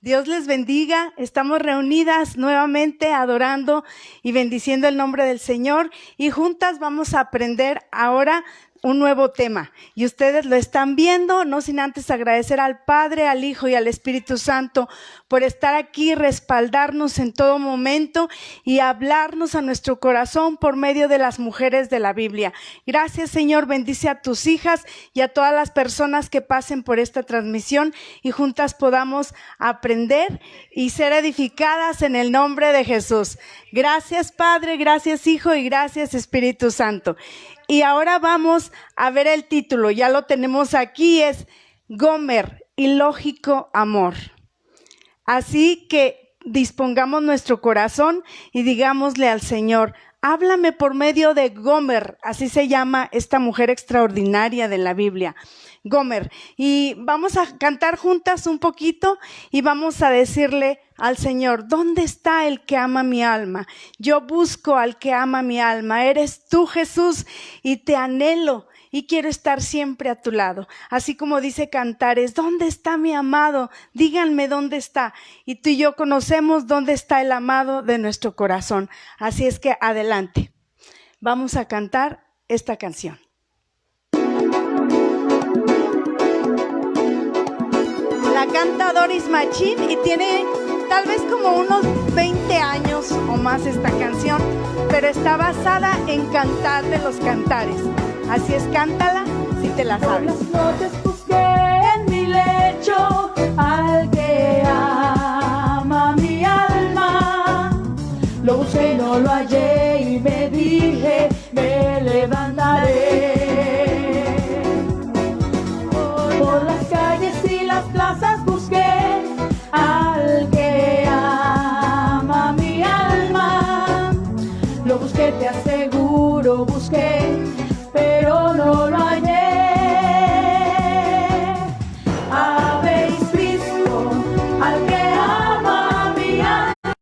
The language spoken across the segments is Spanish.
Dios les bendiga. Estamos reunidas nuevamente adorando y bendiciendo el nombre del Señor y juntas vamos a aprender ahora un nuevo tema. Y ustedes lo están viendo, no sin antes agradecer al Padre, al Hijo y al Espíritu Santo por estar aquí, respaldarnos en todo momento y hablarnos a nuestro corazón por medio de las mujeres de la Biblia. Gracias, Señor, bendice a tus hijas y a todas las personas que pasen por esta transmisión y juntas podamos aprender y ser edificadas en el nombre de Jesús. Gracias, Padre, gracias, Hijo y gracias, Espíritu Santo. Y ahora vamos a ver el título, ya lo tenemos aquí, es Gomer, ilógico amor. Así que dispongamos nuestro corazón y digámosle al Señor, háblame por medio de Gomer, así se llama esta mujer extraordinaria de la Biblia, Gomer. Y vamos a cantar juntas un poquito y vamos a decirle al Señor, ¿dónde está el que ama mi alma? Yo busco al que ama mi alma. Eres tú, Jesús, y te anhelo y quiero estar siempre a tu lado. Así como dice Cantares, ¿dónde está mi amado? Díganme dónde está. Y tú y yo conocemos dónde está el amado de nuestro corazón. Así es que adelante. Vamos a cantar esta canción. La canta Doris Machín y tiene tal vez como unos 20 años o más esta canción, pero está basada en Cantar de los Cantares. Así es, cántala si te la sabes. Por las noches busqué en mi lecho al que ama mi alma. Lo busqué y no lo hallé y me dije, me levantaré. Por las calles y las plazas busqué al que ama mi alma. Lo busqué, te aseguro, busqué, pero no lo hallé. ¿Habéis visto al que ama mi alma?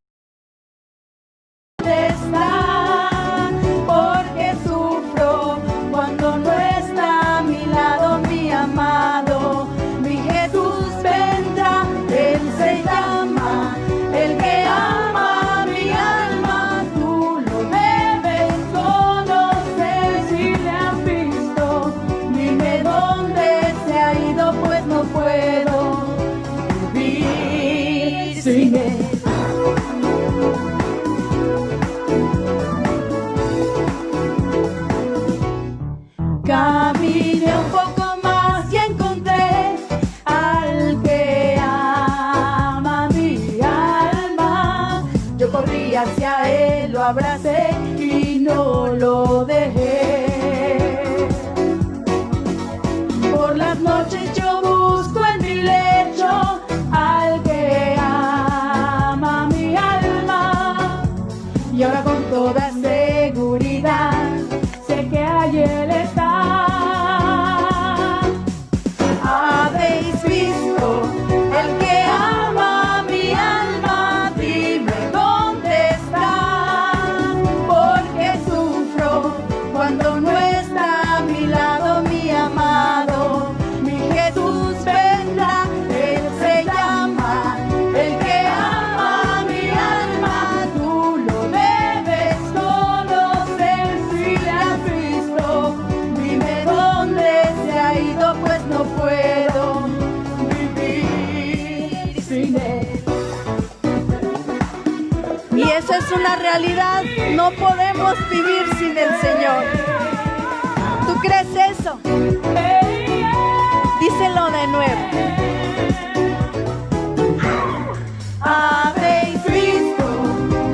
¿Dónde está? Porque sufro cuando no está a mi lado mi amado. Mi Jesús vendrá, Él se llama, el que ama mi alma. Tú lo debes conocer si le has visto. Dime dónde se ha ido, pues no puedo vivir sin él. Caminé un poco más y encontré al que ama mi alma. Yo corrí hacia él, lo abracé y no lo dejé. Por las noches yo busco en mi lecho al que ama mi alma. Y ahora con toda seguridad sé que allí él está. ¿Habéis visto el que ama mi alma? Dime dónde está, porque sufro cuando no está a mi lado mi amado. Mi Jesús vendrá, Él se llama, el que ama mi alma. Tú lo debes conocer si le has visto. Dime dónde se ha ido, pues no puedo vivir sin él. Y eso es una realidad, no podemos vivir sin el Señor. ¿Tú crees eso? Díselo de nuevo. ¿Habéis visto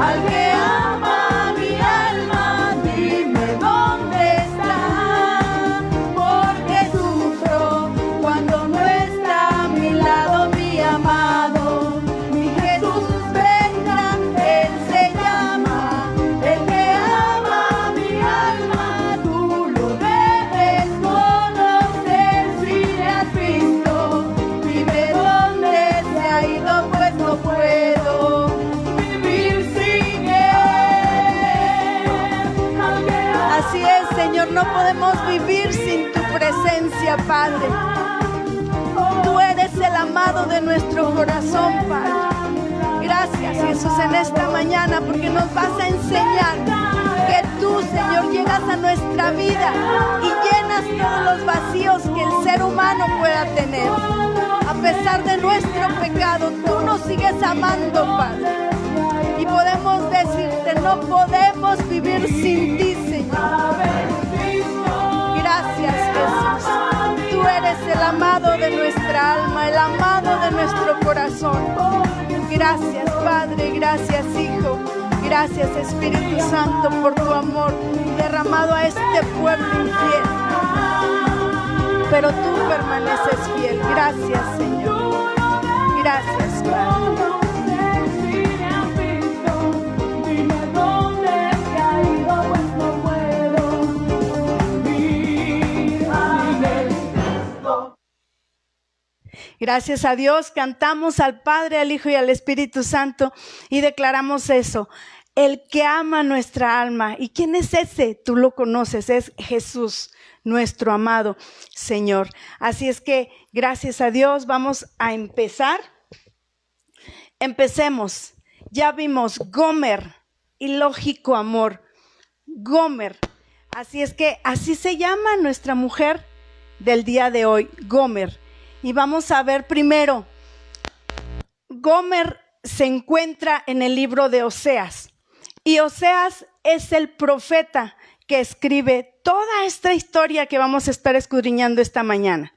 al que ama mi alma? Dime dónde está, porque sufro cuando no está a mi lado mi amado. Mi Jesús vendrá, Él se llama, el que ama mi alma. Tú lo debes conocer si le has visto. Dime dónde se ha ido, pues no puedo vivir sin él. Así es, Señor, no podemos vivir sin tu presencia, Padre. Tú eres el amado amado de nuestro corazón, Padre. Gracias, Jesús, en esta mañana, porque nos vas a enseñar que tú, Señor, llegas a nuestra vida y llenas todos los vacíos que el ser humano pueda tener. A pesar de nuestro pecado, tú nos sigues amando, Padre. Y podemos decirte, no podemos vivir sin ti, Señor. Gracias, Jesús. Tú eres el amado de nuestra alma, el amado de nuestro corazón. Gracias, Padre, gracias, Hijo. Gracias, Espíritu Santo, por tu amor derramado a este pueblo infiel. Pero tú permaneces fiel. Gracias, Señor. Gracias, Padre. Gracias a Dios, cantamos al Padre, al Hijo y al Espíritu Santo y declaramos eso. El que ama nuestra alma. ¿Y quién es ese? Tú lo conoces, es Jesús, nuestro amado Señor. Así es que, gracias a Dios, vamos a empezar. Empecemos. Ya vimos Gomer, ilógico amor. Gomer. Así es que, así se llama nuestra mujer del día de hoy, Gomer. Y vamos a ver primero, Gomer se encuentra en el libro de Oseas. Y Oseas es el profeta que escribe toda esta historia que vamos a estar escudriñando esta mañana.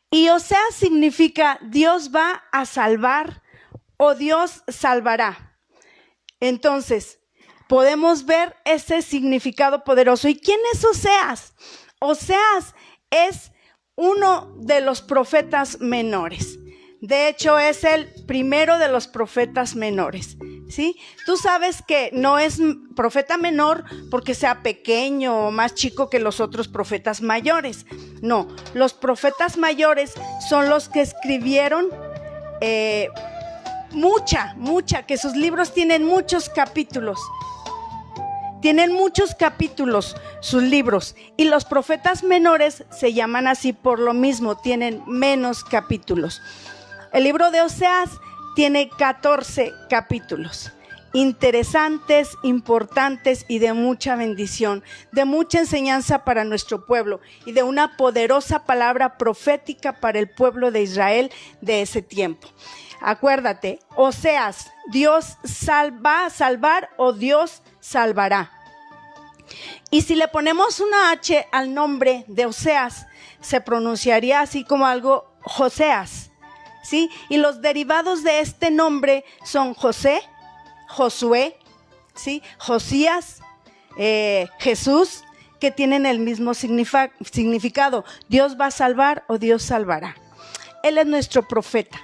Y Oseas significa Dios va a salvar o Dios salvará. Entonces, podemos ver ese significado poderoso. ¿Y quién es Oseas? Oseas es uno de los profetas menores. De hecho, es el primero de los profetas menores, ¿sí? Tú sabes que no es profeta menor porque sea pequeño o más chico que los otros profetas mayores. No, los profetas mayores son los que escribieron que sus libros tienen muchos capítulos. Tienen muchos capítulos sus libros y los profetas menores se llaman así por lo mismo, tienen menos capítulos. El libro de Oseas tiene 14 capítulos, interesantes, importantes y de mucha bendición, de mucha enseñanza para nuestro pueblo y de una poderosa palabra profética para el pueblo de Israel de ese tiempo. Acuérdate, Oseas, Dios va a salvar o Dios salvará. Y si le ponemos una H al nombre de Oseas, se pronunciaría así como algo Joseas, ¿sí? Y los derivados de este nombre son José, Josué, ¿sí? Josías, Jesús, que tienen el mismo significado. Dios va a salvar o Dios salvará. Él es nuestro profeta,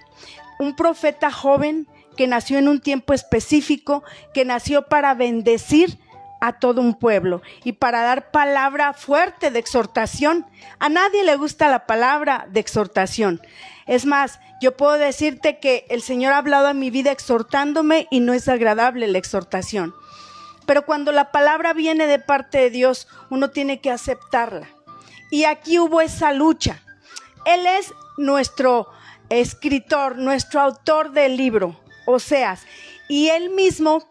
un profeta joven que nació en un tiempo específico, que nació para bendecir a todo un pueblo y para dar palabra fuerte de exhortación. A nadie le gusta la palabra de exhortación. Es más, yo puedo decirte que el Señor ha hablado a mi vida exhortándome y no es agradable la exhortación. Pero cuando la palabra viene de parte de Dios, uno tiene que aceptarla. Y aquí hubo esa lucha. Él es nuestro escritor, nuestro autor del libro, Oseas, y él mismo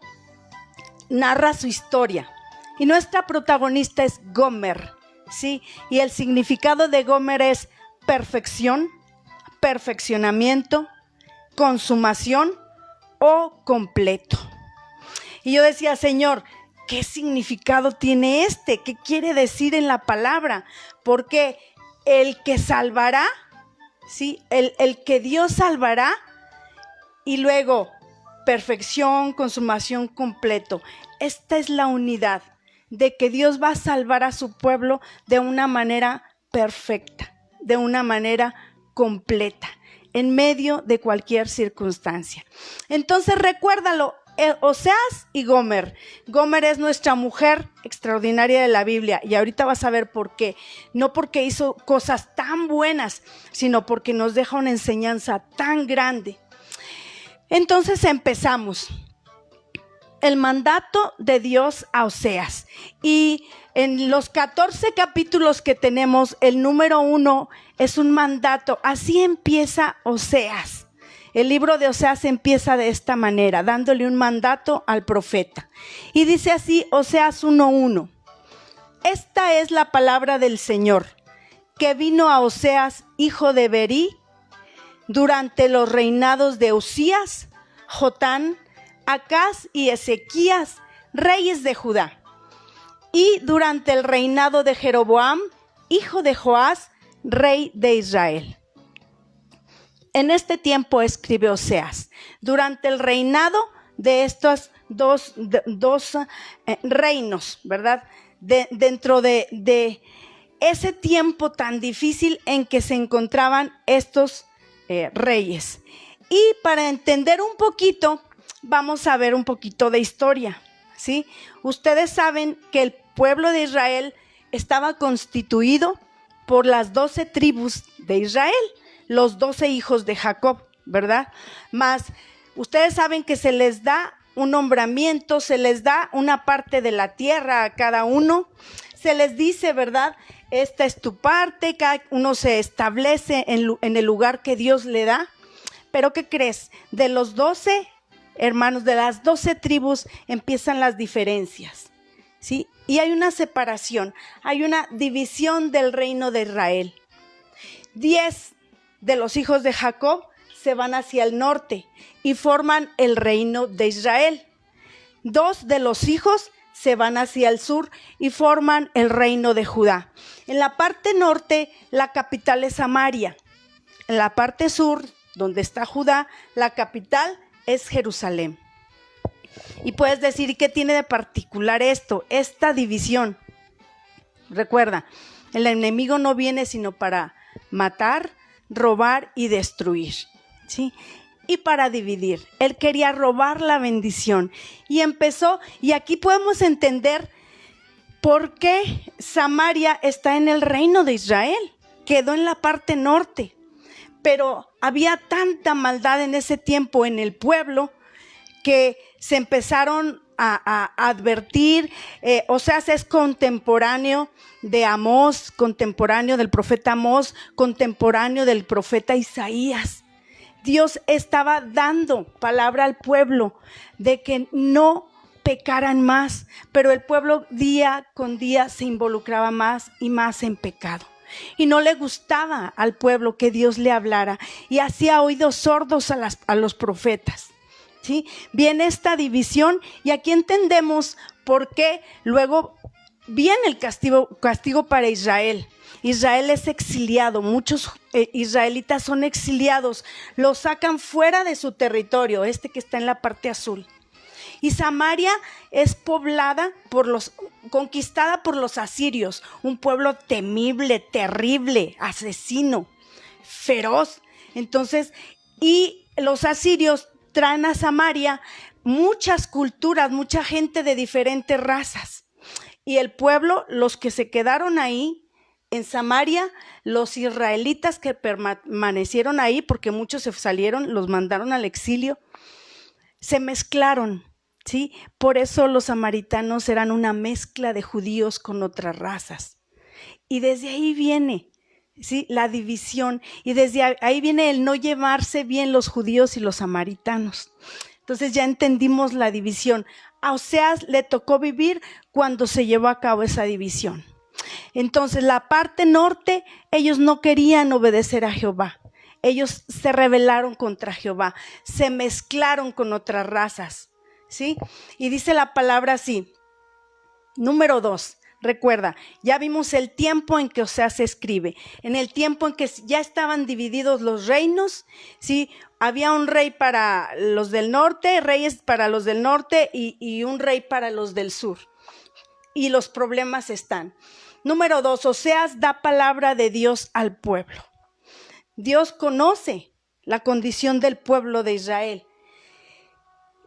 narra su historia. Y nuestra protagonista es Gomer, ¿sí? Y el significado de Gomer es perfección, perfeccionamiento, consumación o completo. Y yo decía, Señor, ¿qué significado tiene este? ¿Qué quiere decir en la palabra? Porque el que salvará, ¿sí? El que Dios salvará, y luego perfección, consumación, completo. Esta es la unidad de que Dios va a salvar a su pueblo de una manera perfecta, de una manera completa, en medio de cualquier circunstancia. Entonces recuérdalo, Oseas y Gomer. Gomer es nuestra mujer extraordinaria de la Biblia y ahorita vas a ver por qué. No porque hizo cosas tan buenas, sino porque nos deja una enseñanza tan grande. Entonces empezamos. El mandato de Dios a Oseas. Y En los 14 capítulos que tenemos, el número 1 es un mandato. Así empieza Oseas. El libro de Oseas empieza de esta manera, dándole un mandato al profeta. Y dice así, Oseas 1:1. Esta es la palabra del Señor, que vino a Oseas, hijo de Berí, durante los reinados de Usías, Jotán, Acaz y Ezequías, reyes de Judá. Y durante el reinado de Jeroboam, hijo de Joás, rey de Israel. En este tiempo escribe Oseas, durante el reinado de estos dos reinos, ¿verdad? Dentro de ese tiempo tan difícil en que se encontraban estos reyes. Y para entender un poquito, vamos a ver un poquito de historia, ¿sí? Ustedes saben que el pueblo de Israel estaba constituido por las 12 tribus de Israel, los 12 hijos de Jacob, ¿verdad? Más, ustedes saben que se les da un nombramiento, se les da una parte de la tierra a cada uno, se les dice, ¿verdad? Esta es tu parte, cada uno se establece en el lugar que Dios le da. Pero ¿qué crees? De los 12 hermanos, de las 12 tribus empiezan las diferencias, ¿sí? Y hay una separación, hay una división del reino de Israel. 10 de los hijos de Jacob se van hacia el norte y forman el reino de Israel. 2 de los hijos se van hacia el sur y forman el reino de Judá. En la parte norte, la capital es Samaria. En la parte sur, donde está Judá, la capital es Jerusalén. Y puedes decir, ¿qué tiene de particular esto? Esta división. Recuerda, el enemigo no viene sino para matar, robar y destruir, ¿sí? Y para dividir. Él quería robar la bendición. Y empezó, y aquí podemos entender por qué Samaria está en el reino de Israel. Quedó en la parte norte. Pero había tanta maldad en ese tiempo en el pueblo que se empezaron a advertir. Oseas es contemporáneo de Amós, contemporáneo del profeta Amós, contemporáneo del profeta Isaías. Dios estaba dando palabra al pueblo de que no pecaran más, pero el pueblo día con día se involucraba más y más en pecado. Y no le gustaba al pueblo que Dios le hablara y hacía oídos sordos a los profetas, ¿sí? Viene esta división y aquí entendemos por qué luego viene el castigo para Israel. Israel es exiliado, muchos israelitas son exiliados, los sacan fuera de su territorio, que está en la parte azul. Y Samaria es conquistada por los asirios, un pueblo temible, terrible, asesino, feroz. Entonces, y los asirios traen a Samaria muchas culturas, mucha gente de diferentes razas. Y el pueblo, los que se quedaron ahí en Samaria, los israelitas que permanecieron ahí, porque muchos se salieron, los mandaron al exilio, se mezclaron, ¿sí? Por eso los samaritanos eran una mezcla de judíos con otras razas. Y desde ahí viene, ¿sí?, la división, y desde ahí viene el no llevarse bien los judíos y los samaritanos. Entonces ya entendimos la división. A Oseas le tocó vivir cuando se llevó a cabo esa división. Entonces la parte norte, ellos no querían obedecer a Jehová. Ellos se rebelaron contra Jehová, se mezclaron con otras razas, ¿sí? Y dice la palabra así, número 2, recuerda, ya vimos el tiempo en que Oseas se escribe, en el tiempo en que ya estaban divididos los reinos, ¿sí? Había un rey para los del norte, reyes para los del norte y un rey para los del sur. Y los problemas están. Número 2, Oseas da palabra de Dios al pueblo. Dios conoce la condición del pueblo de Israel.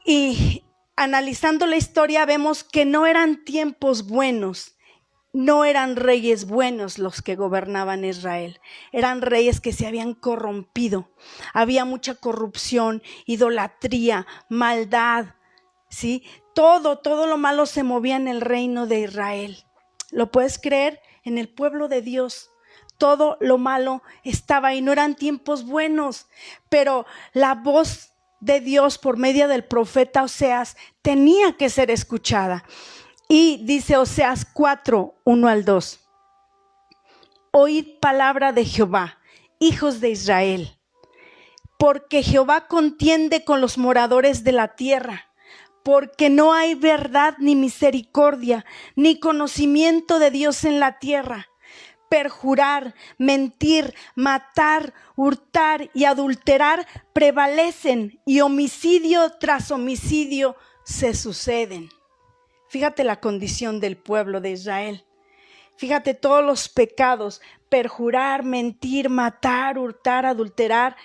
Y analizando la historia vemos que no eran tiempos buenos, no eran reyes buenos los que gobernaban Israel. Eran reyes que se habían corrompido. Había mucha corrupción, idolatría, maldad, ¿sí? Todo lo malo se movía en el reino de Israel. ¿Lo puedes creer? En el pueblo de Dios todo lo malo estaba y no eran tiempos buenos, pero la voz de Dios por medio del profeta Oseas tenía que ser escuchada. Y dice Oseas 4, 1 al 2. Oíd palabra de Jehová, hijos de Israel, porque Jehová contiende con los moradores de la tierra, porque no hay verdad ni misericordia, ni conocimiento de Dios en la tierra. Perjurar, mentir, matar, hurtar y adulterar prevalecen, y homicidio tras homicidio se suceden. Fíjate la condición del pueblo de Israel. Fíjate todos los pecados: perjurar, mentir, matar, hurtar, adulterar,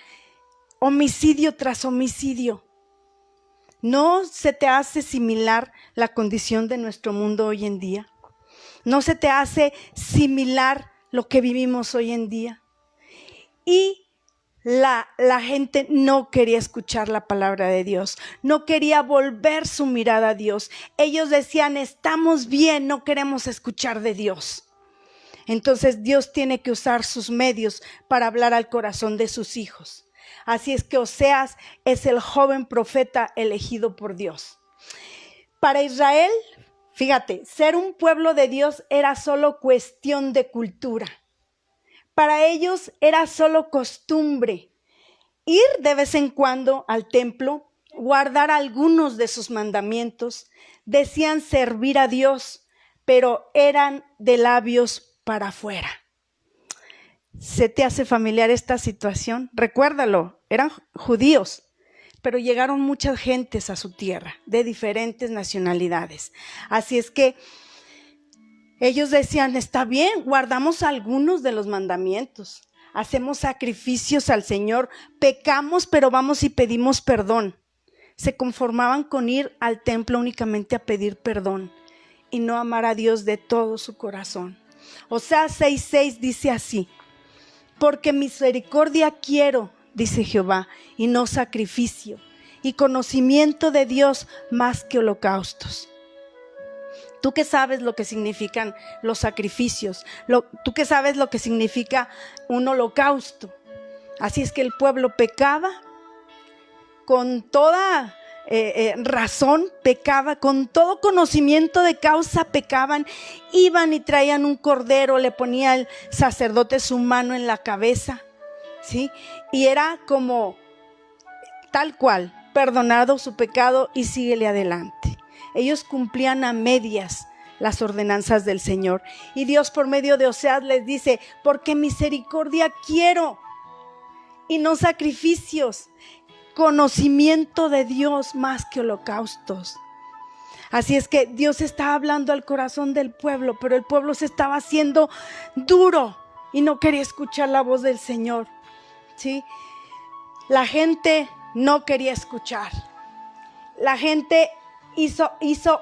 homicidio tras homicidio. ¿No se te hace similar la condición de nuestro mundo hoy en día? ¿No se te hace similar lo que vivimos hoy en día? Y la gente no quería escuchar la palabra de Dios, no quería volver su mirada a Dios. Ellos decían: estamos bien, no queremos escuchar de Dios. Entonces Dios tiene que usar sus medios para hablar al corazón de sus hijos. Así es que Oseas es el joven profeta elegido por Dios. Para Israel, fíjate, ser un pueblo de Dios era solo cuestión de cultura. Para ellos era solo costumbre ir de vez en cuando al templo, guardar algunos de sus mandamientos. Decían servir a Dios, pero eran de labios para afuera. ¿Se te hace familiar esta situación? Recuérdalo, eran judíos, pero llegaron muchas gentes a su tierra de diferentes nacionalidades. Así es que ellos decían: está bien, guardamos algunos de los mandamientos, hacemos sacrificios al Señor, pecamos, pero vamos y pedimos perdón. Se conformaban con ir al templo únicamente a pedir perdón y no amar a Dios de todo su corazón. Oseas 6:6 dice así: porque misericordia quiero, dice Jehová, y no sacrificio, y conocimiento de Dios más que holocaustos. Tú que sabes lo que significan los sacrificios, tú que sabes lo que significa un holocausto. Así es que el pueblo pecaba con toda razón, pecaba con todo conocimiento de causa, pecaban, iban y traían un cordero, le ponía el sacerdote su mano en la cabeza, ¿sí? Y era como tal cual, perdonado su pecado y síguele adelante. Ellos cumplían a medias las ordenanzas del Señor. Y Dios por medio de Oseas les dice: porque misericordia quiero y no sacrificios, conocimiento de Dios más que holocaustos. Así es que Dios estaba hablando al corazón del pueblo, pero el pueblo se estaba haciendo duro y no quería escuchar la voz del Señor, ¿sí? La gente no quería escuchar. La gente hizo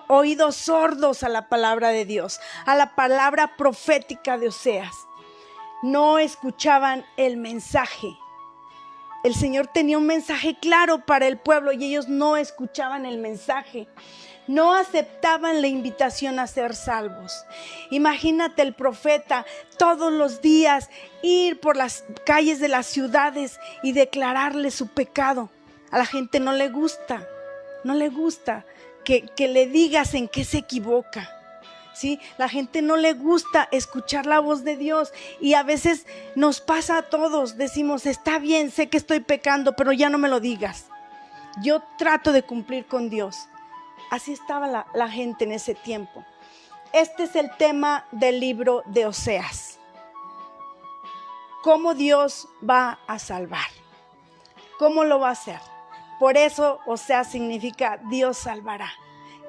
oídos sordos a la palabra de Dios, a la palabra profética de Oseas. No escuchaban el mensaje. El Señor tenía un mensaje claro para el pueblo y ellos no escuchaban el mensaje. No aceptaban la invitación a ser salvos. Imagínate el profeta todos los días ir por las calles de las ciudades y declararle su pecado. A la gente no le gusta que le digas en qué se equivoca. ¿Sí? La gente no le gusta escuchar la voz de Dios y a veces nos pasa a todos. Decimos: está bien, sé que estoy pecando, pero ya no me lo digas. Yo trato de cumplir con Dios. Así estaba la gente en ese tiempo. Este es el tema del libro de Oseas. ¿Cómo Dios va a salvar? ¿Cómo lo va a hacer? Por eso Oseas significa Dios salvará.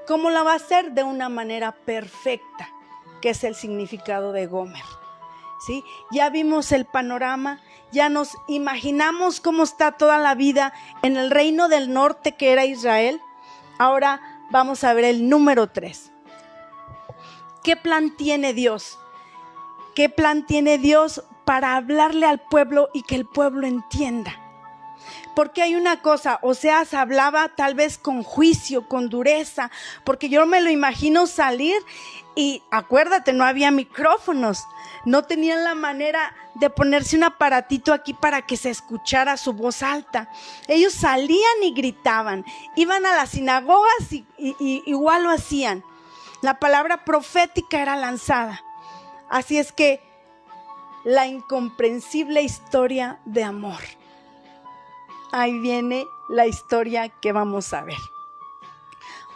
¿Cómo la va a hacer? De una manera perfecta, que es el significado de Gomer, ¿sí? Ya vimos el panorama, ya nos imaginamos cómo está toda la vida en el reino del norte que era Israel. Ahora vamos a ver el número 3. ¿Qué plan tiene Dios? ¿Qué plan tiene Dios para hablarle al pueblo y que el pueblo entienda? Porque hay una cosa, Oseas hablaba tal vez con juicio, con dureza, porque yo me lo imagino salir Y acuérdate, no había micrófonos, no tenían la manera de ponerse un aparatito aquí para que se escuchara su voz alta. Ellos salían y gritaban, iban a las sinagogas y igual lo hacían. La palabra profética era lanzada. Así es que la incomprensible historia de amor. Ahí viene la historia que vamos a ver.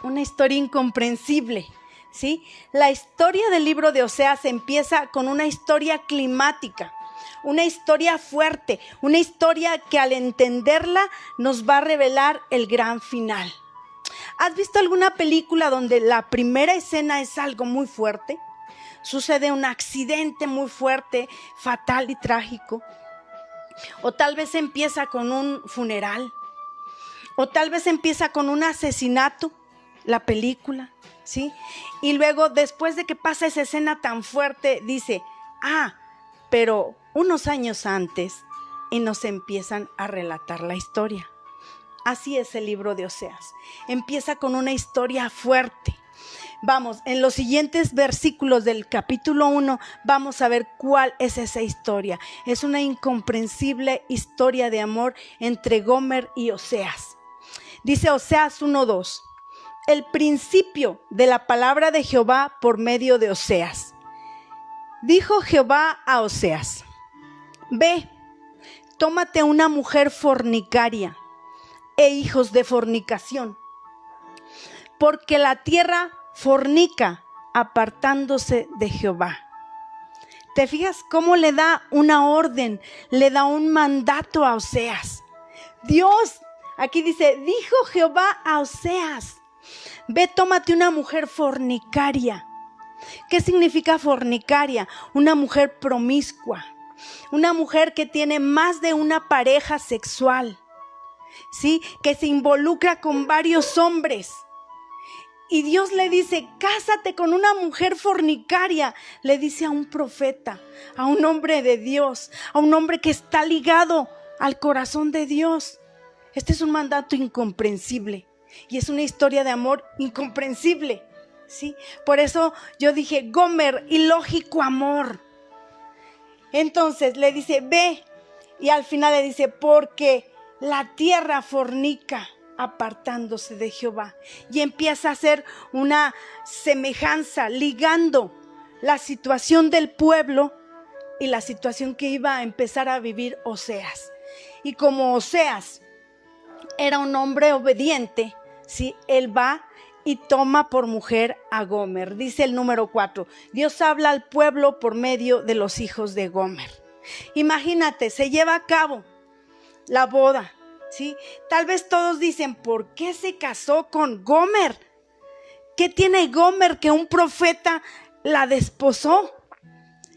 Una historia incomprensible, ¿sí? La historia del libro de Oseas empieza con una historia climática, una historia fuerte, una historia que al entenderla nos va a revelar el gran final. ¿Has visto alguna película donde la primera escena es algo muy fuerte? Sucede un accidente muy fuerte, fatal y trágico. O tal vez empieza con un funeral. O tal vez empieza con un asesinato, la película, ¿sí? Y luego, después de que pasa esa escena tan fuerte, dice, pero unos años antes, y nos empiezan a relatar la historia. Así es el libro de Oseas. Empieza con una historia fuerte. Vamos, en los siguientes versículos del capítulo 1 vamos a ver cuál es esa historia. Es una incomprensible historia de amor entre Gomer y Oseas. Dice Oseas 1:2, el principio de la palabra de Jehová por medio de Oseas. Dijo Jehová a Oseas, ve, tómate una mujer fornicaria e hijos de fornicación, porque la tierra fornica apartándose de Jehová. ¿Te fijas cómo le da una orden, le da un mandato a Oseas? Dios, aquí dice, dijo Jehová a Oseas, ve, tómate una mujer fornicaria. ¿Qué significa fornicaria? Una mujer promiscua, una mujer que tiene más de una pareja sexual, ¿sí? Que se involucra con varios hombres. Y Dios le dice, cásate con una mujer fornicaria. Le dice a un profeta, a un hombre de Dios, a un hombre que está ligado al corazón de Dios. Este es un mandato incomprensible y es una historia de amor incomprensible, ¿sí? Por eso yo dije, Gomer, ilógico amor. Entonces le dice, ve, y al final le dice, porque la tierra fornica apartándose de Jehová, y empieza a hacer una semejanza ligando la situación del pueblo y la situación que iba a empezar a vivir Oseas. Y como Oseas era un hombre obediente, ¿sí? Él va y toma por mujer a Gomer. Dice el número 4, Dios habla al pueblo por medio de los hijos de Gomer. Imagínate, se lleva a cabo la boda, ¿sí? Tal vez todos dicen, ¿por qué se casó con Gomer? ¿Qué tiene Gomer que un profeta la desposó?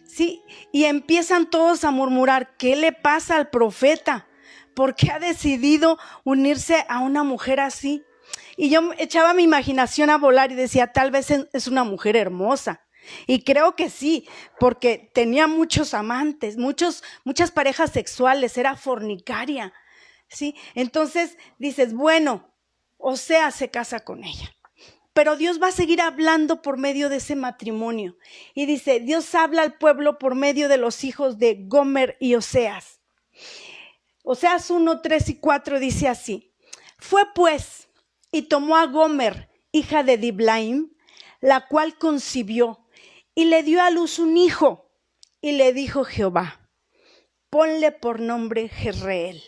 ¿Sí? Y empiezan todos a murmurar, ¿qué le pasa al profeta? ¿Por qué ha decidido unirse a una mujer así? Y yo echaba mi imaginación a volar y decía, tal vez es una mujer hermosa. Y creo que sí, porque tenía muchos amantes, muchas parejas sexuales, era fornicaria, ¿sí? Entonces dices, bueno, Oseas se casa con ella. Pero Dios va a seguir hablando por medio de ese matrimonio. Y dice, Dios habla al pueblo por medio de los hijos de Gomer y Oseas. Oseas 1, 3 y 4 dice así, fue pues y tomó a Gomer, hija de Diblaim, la cual concibió y le dio a luz un hijo. Y le dijo Jehová, ponle por nombre Jezreel.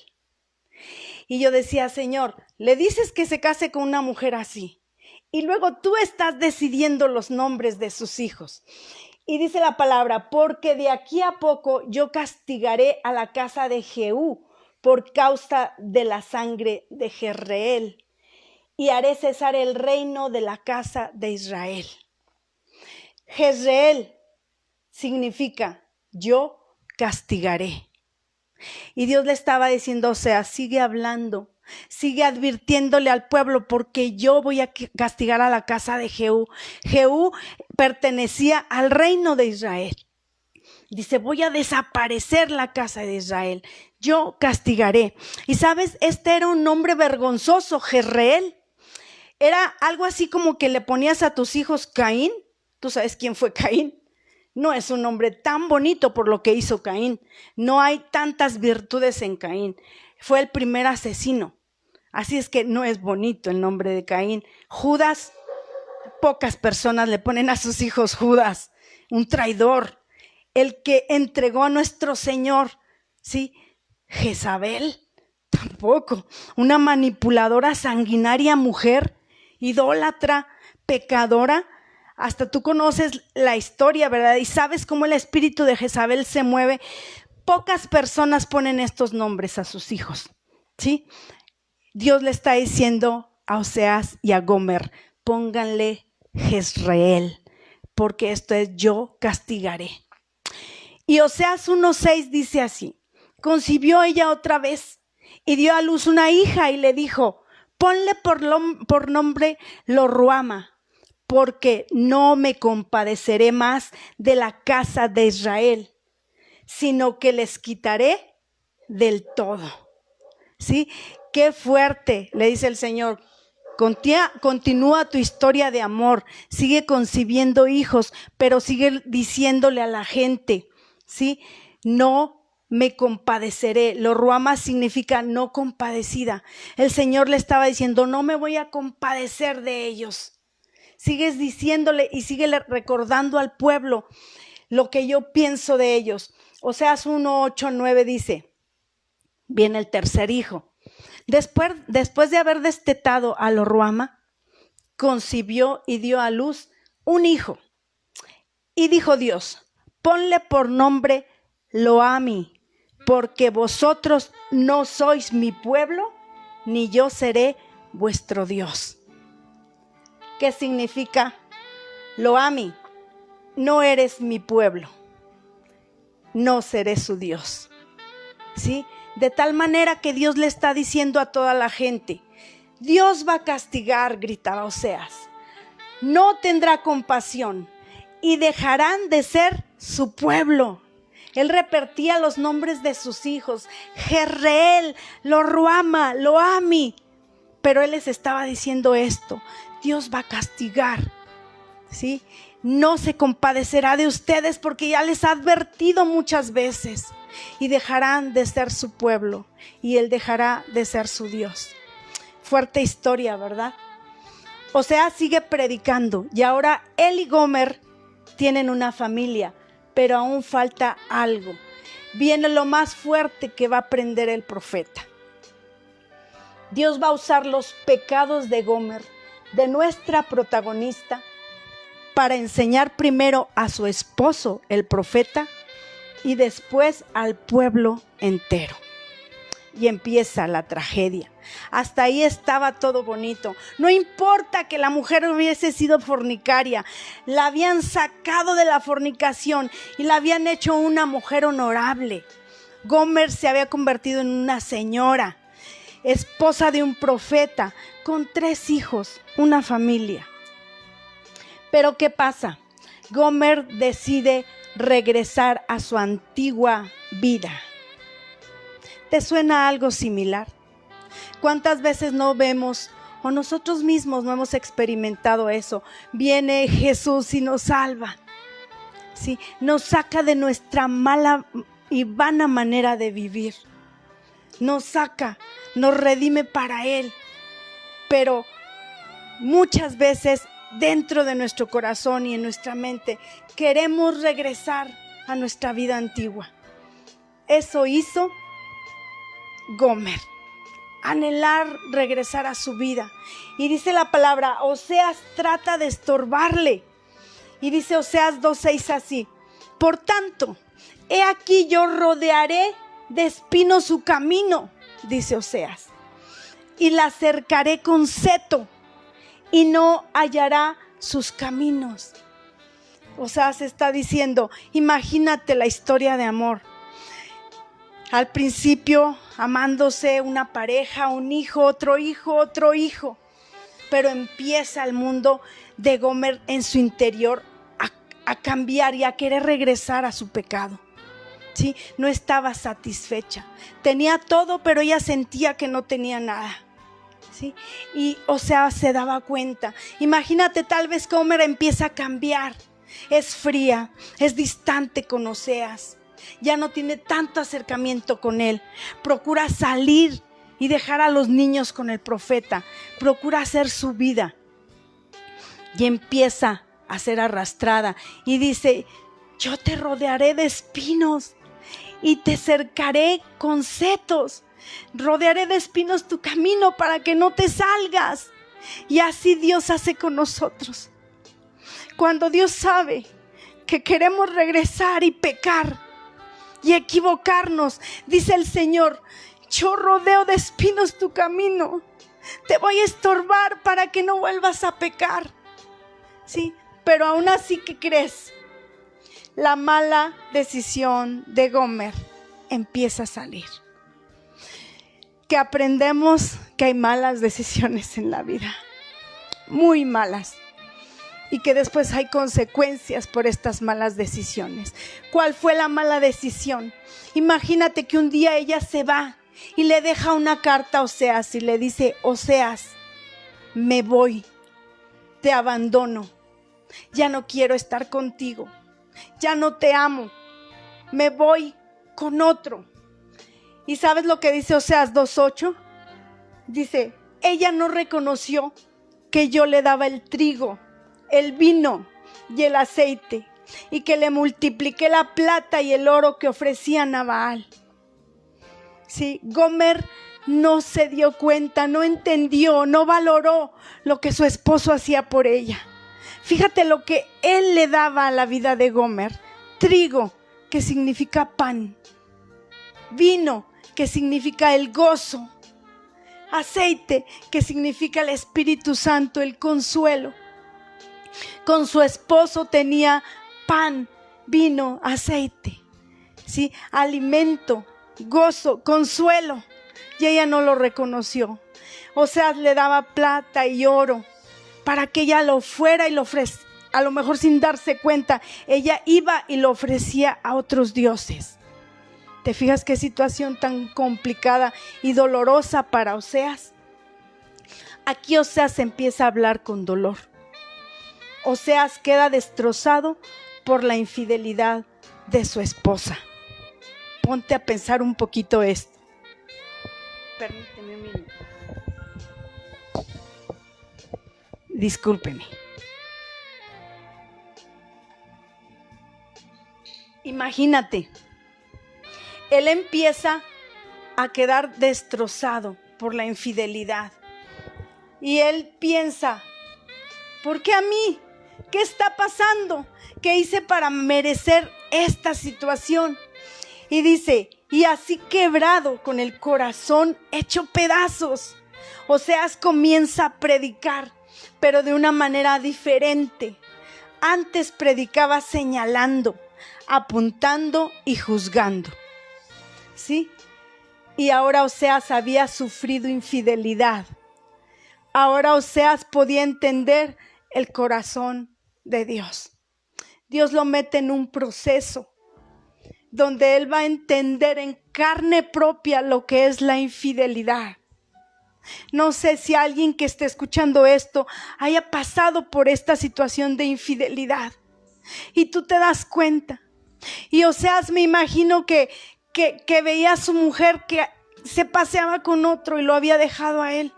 Y yo decía, Señor, le dices que se case con una mujer así, y luego tú estás decidiendo los nombres de sus hijos. Y dice la palabra, porque de aquí a poco yo castigaré a la casa de Jehú por causa de la sangre de Jezreel, y haré cesar el reino de la casa de Israel. Jezreel significa yo castigaré. Y Dios le estaba diciendo, o sea, sigue hablando, sigue advirtiéndole al pueblo, porque yo voy a castigar a la casa de Jehú. Jehú pertenecía al reino de Israel. Dice, voy a desaparecer la casa de Israel, yo castigaré. Y sabes, este era un nombre vergonzoso, Jezreel. Era algo así como que le ponías a tus hijos Caín, ¿Tú sabes quién fue Caín? No es un nombre tan bonito por lo que hizo Caín. No hay tantas virtudes en Caín. Fue el primer asesino. Así es que no es bonito el nombre de Caín. Judas, pocas personas le ponen a sus hijos Judas, un traidor, el que entregó a nuestro Señor, ¿sí? Jezabel, tampoco, una manipuladora sanguinaria mujer, idólatra, pecadora. Hasta tú conoces la historia, ¿verdad? Y sabes cómo el espíritu de Jezabel se mueve. Pocas personas ponen estos nombres a sus hijos, ¿sí? Dios le está diciendo a Oseas y a Gomer, pónganle Jezreel, porque esto es yo castigaré. Y Oseas 1:6 dice así, concibió ella otra vez y dio a luz una hija y le dijo, ponle por nombre Lo-ruama, porque no me compadeceré más de la casa de Israel, sino que les quitaré del todo. ¿Sí? Qué fuerte, le dice el Señor. Continúa tu historia de amor, sigue concibiendo hijos, pero sigue diciéndole a la gente, ¿sí? No me compadeceré. Lo-ruama significa no compadecida. El Señor le estaba diciendo, no me voy a compadecer de ellos. Sigues diciéndole y sigue recordando al pueblo lo que yo pienso de ellos. Oseas 1:8-9 dice, viene el tercer hijo. Después de haber destetado a Lo-ruama, concibió y dio a luz un hijo. Y dijo Dios, ponle por nombre Lo-ammi, porque vosotros no sois mi pueblo, ni yo seré vuestro Dios. ¿Qué significa Lo-ammi? No eres mi pueblo, no seré su Dios. ¿Sí? De tal manera que Dios le está diciendo a toda la gente, Dios va a castigar, gritaba Oseas, no tendrá compasión y dejarán de ser su pueblo. Él repetía los nombres de sus hijos, Jezreel, Lo-ruama, Lo-ammi, pero él les estaba diciendo esto, Dios va a castigar, ¿sí? No se compadecerá de ustedes porque ya les ha advertido muchas veces. Y dejarán de ser su pueblo y él dejará de ser su Dios. Fuerte historia, ¿verdad? Oseas sigue predicando y ahora él y Gomer tienen una familia, pero aún falta algo. Viene lo más fuerte que va a aprender el profeta. Dios va a usar los pecados de Gomer, de nuestra protagonista, para enseñar primero a su esposo, el profeta, y después al pueblo entero. Y empieza la tragedia. Hasta ahí estaba todo bonito. No importa que la mujer hubiese sido fornicaria, la habían sacado de la fornicación y la habían hecho una mujer honorable. Gomer se había convertido en una señora, esposa de un profeta, con 3 hijos, una familia. Pero ¿qué pasa? Gomer decide regresar a su antigua vida. ¿Te suena algo similar? ¿Cuántas veces no vemos o nosotros mismos no hemos experimentado eso? Viene Jesús y nos salva, ¿sí? Nos saca de nuestra mala y vana manera de vivir. Nos saca, nos redime para Él. Pero muchas veces dentro de nuestro corazón y en nuestra mente queremos regresar a nuestra vida antigua. Eso hizo Gomer, anhelar regresar a su vida. Y dice la palabra, Oseas trata de estorbarle. Y dice Oseas 2:6 así, por tanto, he aquí yo rodearé de espinos su camino, dice Oseas, y la cercaré con seto, y no hallará sus caminos. Oseas está diciendo, imagínate la historia de amor. Al principio, amándose una pareja, un hijo, otro hijo. Pero empieza el mundo de Gomer en su interior a cambiar y a querer regresar a su pecado. ¿Sí? No estaba satisfecha. Tenía todo, pero ella sentía que no tenía nada. ¿Sí? Y Oseas se daba cuenta. Imagínate, tal vez Gomer empieza a cambiar. es fría, es distante con Oseas. Ya no tiene tanto acercamiento con él. Procura salir y dejar a los niños con el profeta. Procura hacer su vida. Y empieza a ser arrastrada. Y dice, yo te rodearé de espinos y te cercaré con setos. Rodearé de espinos tu camino para que no te salgas. Y así Dios hace con nosotros. Cuando Dios sabe que queremos regresar y pecar y equivocarnos, dice el Señor, yo rodeo de espinos tu camino. Te voy a estorbar para que no vuelvas a pecar. Sí, pero aún así, ¿qué crees? La mala decisión de Gomer empieza a salir. Que aprendemos que hay malas decisiones en la vida, muy malas, y que después hay consecuencias por estas malas decisiones. ¿Cuál fue la mala decisión? Imagínate que un día ella se va y le deja una carta a Oseas y le dice, Oseas, me voy, te abandono, ya no quiero estar contigo, ya no te amo, me voy con otro. ¿Y sabes lo que dice Oseas 2:8? Dice, ella no reconoció que yo le daba el trigo, el vino y el aceite, y que le multipliqué la plata y el oro que ofrecían a Baal. Sí, Gomer no se dio cuenta, no entendió, no valoró lo que su esposo hacía por ella. Fíjate lo que él le daba a la vida de Gomer: trigo, que significa pan; vino, que significa el gozo; aceite, que significa el Espíritu Santo, el consuelo. Con su esposo tenía pan, vino, aceite, ¿sí? Alimento, gozo, consuelo, y ella no lo reconoció. O sea, le daba plata y oro para que ella lo fuera y lo ofreciera. A lo mejor sin darse cuenta, ella iba y lo ofrecía a otros dioses. ¿Te fijas qué situación tan complicada y dolorosa para Oseas? Aquí Oseas empieza a hablar con dolor. Oseas queda destrozado por la infidelidad de su esposa. Ponte a pensar un poquito esto. Permíteme un minuto. Discúlpeme. Imagínate, él empieza a quedar destrozado por la infidelidad. Y él piensa, ¿por qué a mí? ¿Qué está pasando? ¿Qué hice para merecer esta situación? Y dice, y así quebrado, con el corazón hecho pedazos, Oseas comienza a predicar, pero de una manera diferente. Antes predicaba señalando, apuntando y juzgando, ¿sí? Y ahora Oseas había sufrido infidelidad. Ahora Oseas podía entender el corazón de Dios. Dios lo mete en un proceso donde él va a entender en carne propia lo que es la infidelidad. No sé si alguien que esté escuchando esto haya pasado por esta situación de infidelidad y tú te das cuenta. Y Oseas, me imagino que veía a su mujer que se paseaba con otro y lo había dejado a él,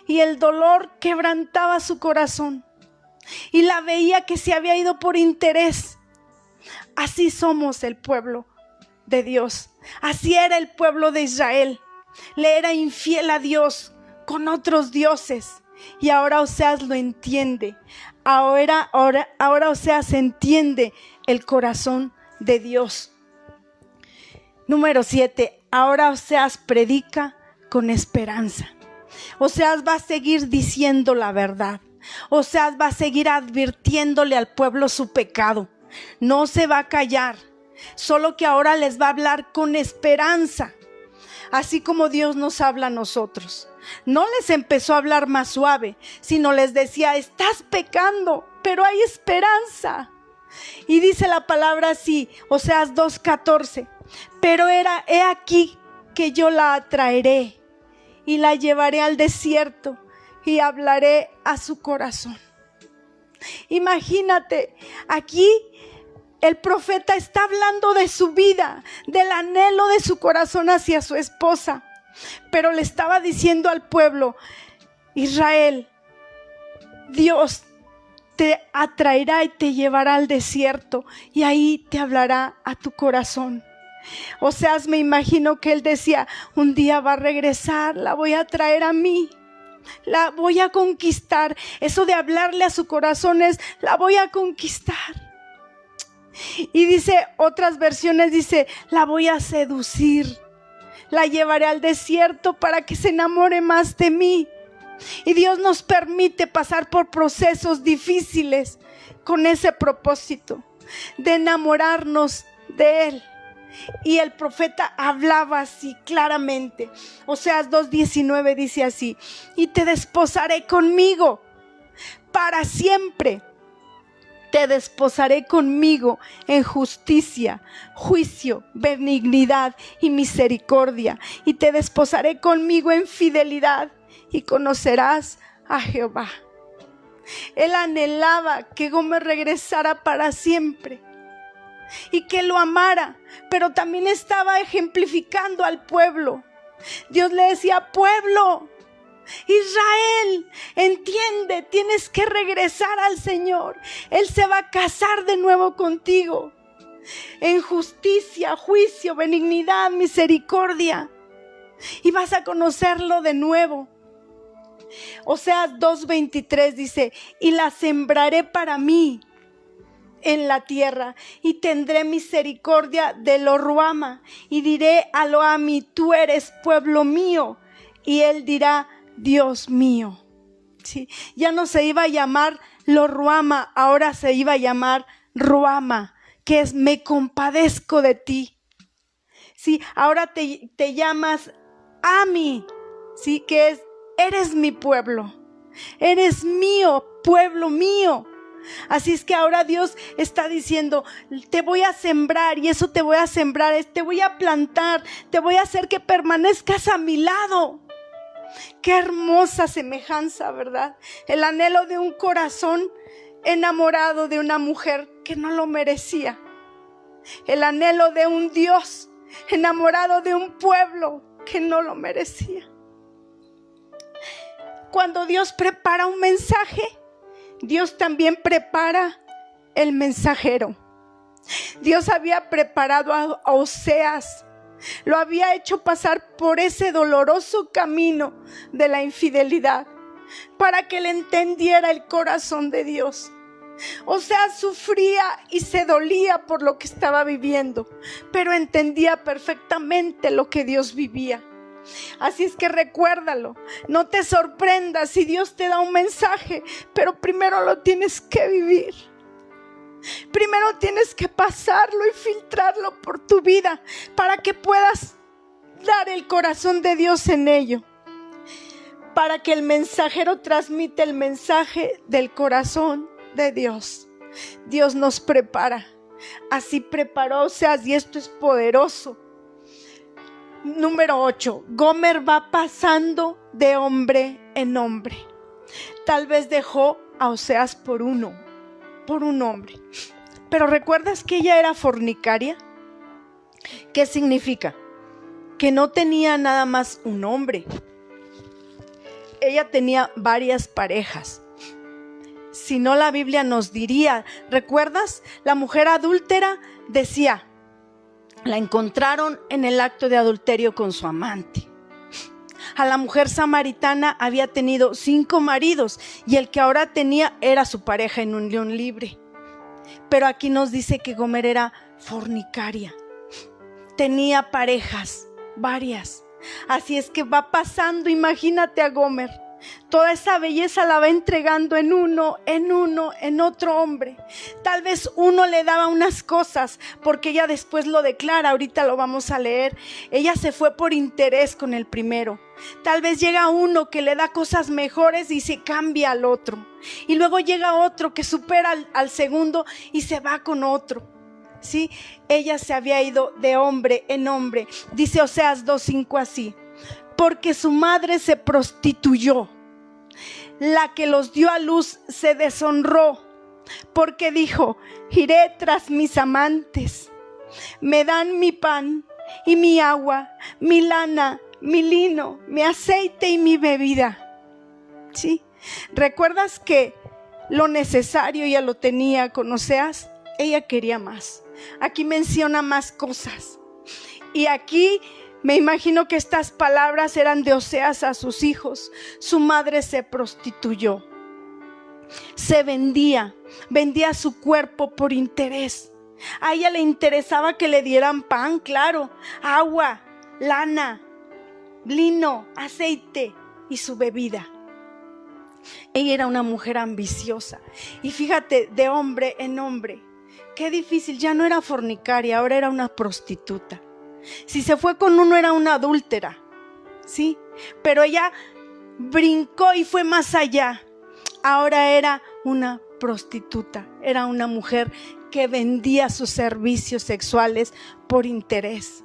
y el dolor quebrantaba su corazón, y la veía que se había ido por interés. Así somos el pueblo de Dios. Así era el pueblo de Israel. Le era infiel a Dios con otros dioses, y ahora Oseas lo entiende. Ahora Oseas entiende el corazón de Dios. Número 7. Ahora Oseas predica con esperanza. Oseas va a seguir diciendo la verdad. Oseas va a seguir advirtiéndole al pueblo su pecado. No se va a callar, solo que ahora les va a hablar con esperanza, así como Dios nos habla a nosotros. No les empezó a hablar más suave, sino les decía, estás pecando, pero hay esperanza. Y dice la palabra así, Oseas 2:14, pero he aquí que yo la atraeré y la llevaré al desierto y hablaré a su corazón. Imagínate, aquí el profeta está hablando de su vida, del anhelo de su corazón hacia su esposa, pero le estaba diciendo al pueblo: Israel, Dios te atraerá y te llevará al desierto y ahí te hablará a tu corazón. Oseas, me imagino que él decía: un día va a regresar, la voy a traer a mí, la voy a conquistar. Eso de hablarle a su corazón es: la voy a conquistar. Y dice, otras versiones dice: la voy a seducir, la llevaré al desierto para que se enamore más de mí. Y Dios nos permite pasar por procesos difíciles con ese propósito de enamorarnos de Él. Y el profeta hablaba así claramente. Oseas 2:19 dice así: y te desposaré conmigo para siempre. Te desposaré conmigo en justicia, juicio, benignidad y misericordia. Y te desposaré conmigo en fidelidad y conocerás a Jehová. Él anhelaba que Gomer regresara para siempre y que lo amara, pero también estaba ejemplificando al pueblo. Dios le decía: pueblo, Israel, entiende, tienes que regresar al Señor. Él se va a casar de nuevo contigo en justicia, juicio, benignidad, misericordia, y vas a conocerlo de nuevo. Oseas 2:23 dice: y la sembraré para mí en la tierra, y tendré misericordia de Lo-ruhama, y diré a Lo-ammi: tú eres pueblo mío, y él dirá: Dios mío. ¿Sí? Ya no se iba a llamar Lo-ruhama, ahora se iba a llamar Ruhama, que es: me compadezco de ti. ¿Sí? Ahora te llamas Ammi, ¿sí? Que es: eres mi pueblo, eres mío, pueblo mío. Así es que ahora Dios está diciendo: te voy a sembrar, y eso te voy a sembrar, te voy a plantar, te voy a hacer que permanezcas a mi lado. Qué hermosa semejanza, ¿verdad? El anhelo de un corazón enamorado de una mujer que no lo merecía. El anhelo de un Dios enamorado de un pueblo que no lo merecía. Cuando Dios prepara un mensaje, Dios también prepara el mensajero. Dios había preparado a Oseas, lo había hecho pasar por ese doloroso camino de la infidelidad para que él entendiera el corazón de Dios. Oseas sufría y se dolía por lo que estaba viviendo, pero entendía perfectamente lo que Dios vivía. Así es que recuérdalo, no te sorprendas si Dios te da un mensaje, pero primero lo tienes que vivir. Primero tienes que pasarlo y filtrarlo por tu vida para que puedas dar el corazón de Dios en ello. Para que el mensajero transmita el mensaje del corazón de Dios. Dios nos prepara. Así preparó Oseas, y esto es poderoso. Número 8. Gomer va pasando de hombre en hombre. Tal vez dejó a Oseas por un hombre. Pero ¿recuerdas que ella era fornicaria? ¿Qué significa? Que no tenía nada más un hombre. Ella tenía varias parejas. Si no, la Biblia nos diría, ¿recuerdas? La mujer adúltera decía: la encontraron en el acto de adulterio con su amante. A la mujer samaritana había tenido 5 maridos y el que ahora tenía era su pareja en unión libre. Pero aquí nos dice que Gomer era fornicaria. Tenía parejas, varias. Así es que va pasando, imagínate a Gomer. Toda esa belleza la va entregando en otro hombre. Tal vez uno le daba unas cosas, porque ella después lo declara, ahorita lo vamos a leer. Ella se fue por interés con el primero. Tal vez llega uno que le da cosas mejores y se cambia al otro. Y luego llega otro que supera al segundo y se va con otro. ¿Sí? Ella se había ido de hombre en hombre. Dice Oseas 2:5 así: porque su madre se prostituyó, la que los dio a luz se deshonró, porque dijo: iré tras mis amantes. Me dan mi pan y mi agua, mi lana, mi lino, mi aceite y mi bebida. ¿Sí? ¿Recuerdas que lo necesario ya lo tenía con Oseas? Ella quería más. Aquí menciona más cosas. Y aquí me imagino que estas palabras eran de Oseas a sus hijos. Su madre se prostituyó. Se vendía su cuerpo por interés. A ella le interesaba que le dieran pan, claro, agua, lana, lino, aceite y su bebida. Ella era una mujer ambiciosa. Y fíjate, de hombre en hombre, qué difícil. Ya no era fornicaria, ahora era una prostituta. Si se fue con uno era una adúltera, ¿sí? Pero ella brincó y fue más allá. Ahora era una prostituta, era una mujer que vendía sus servicios sexuales por interés.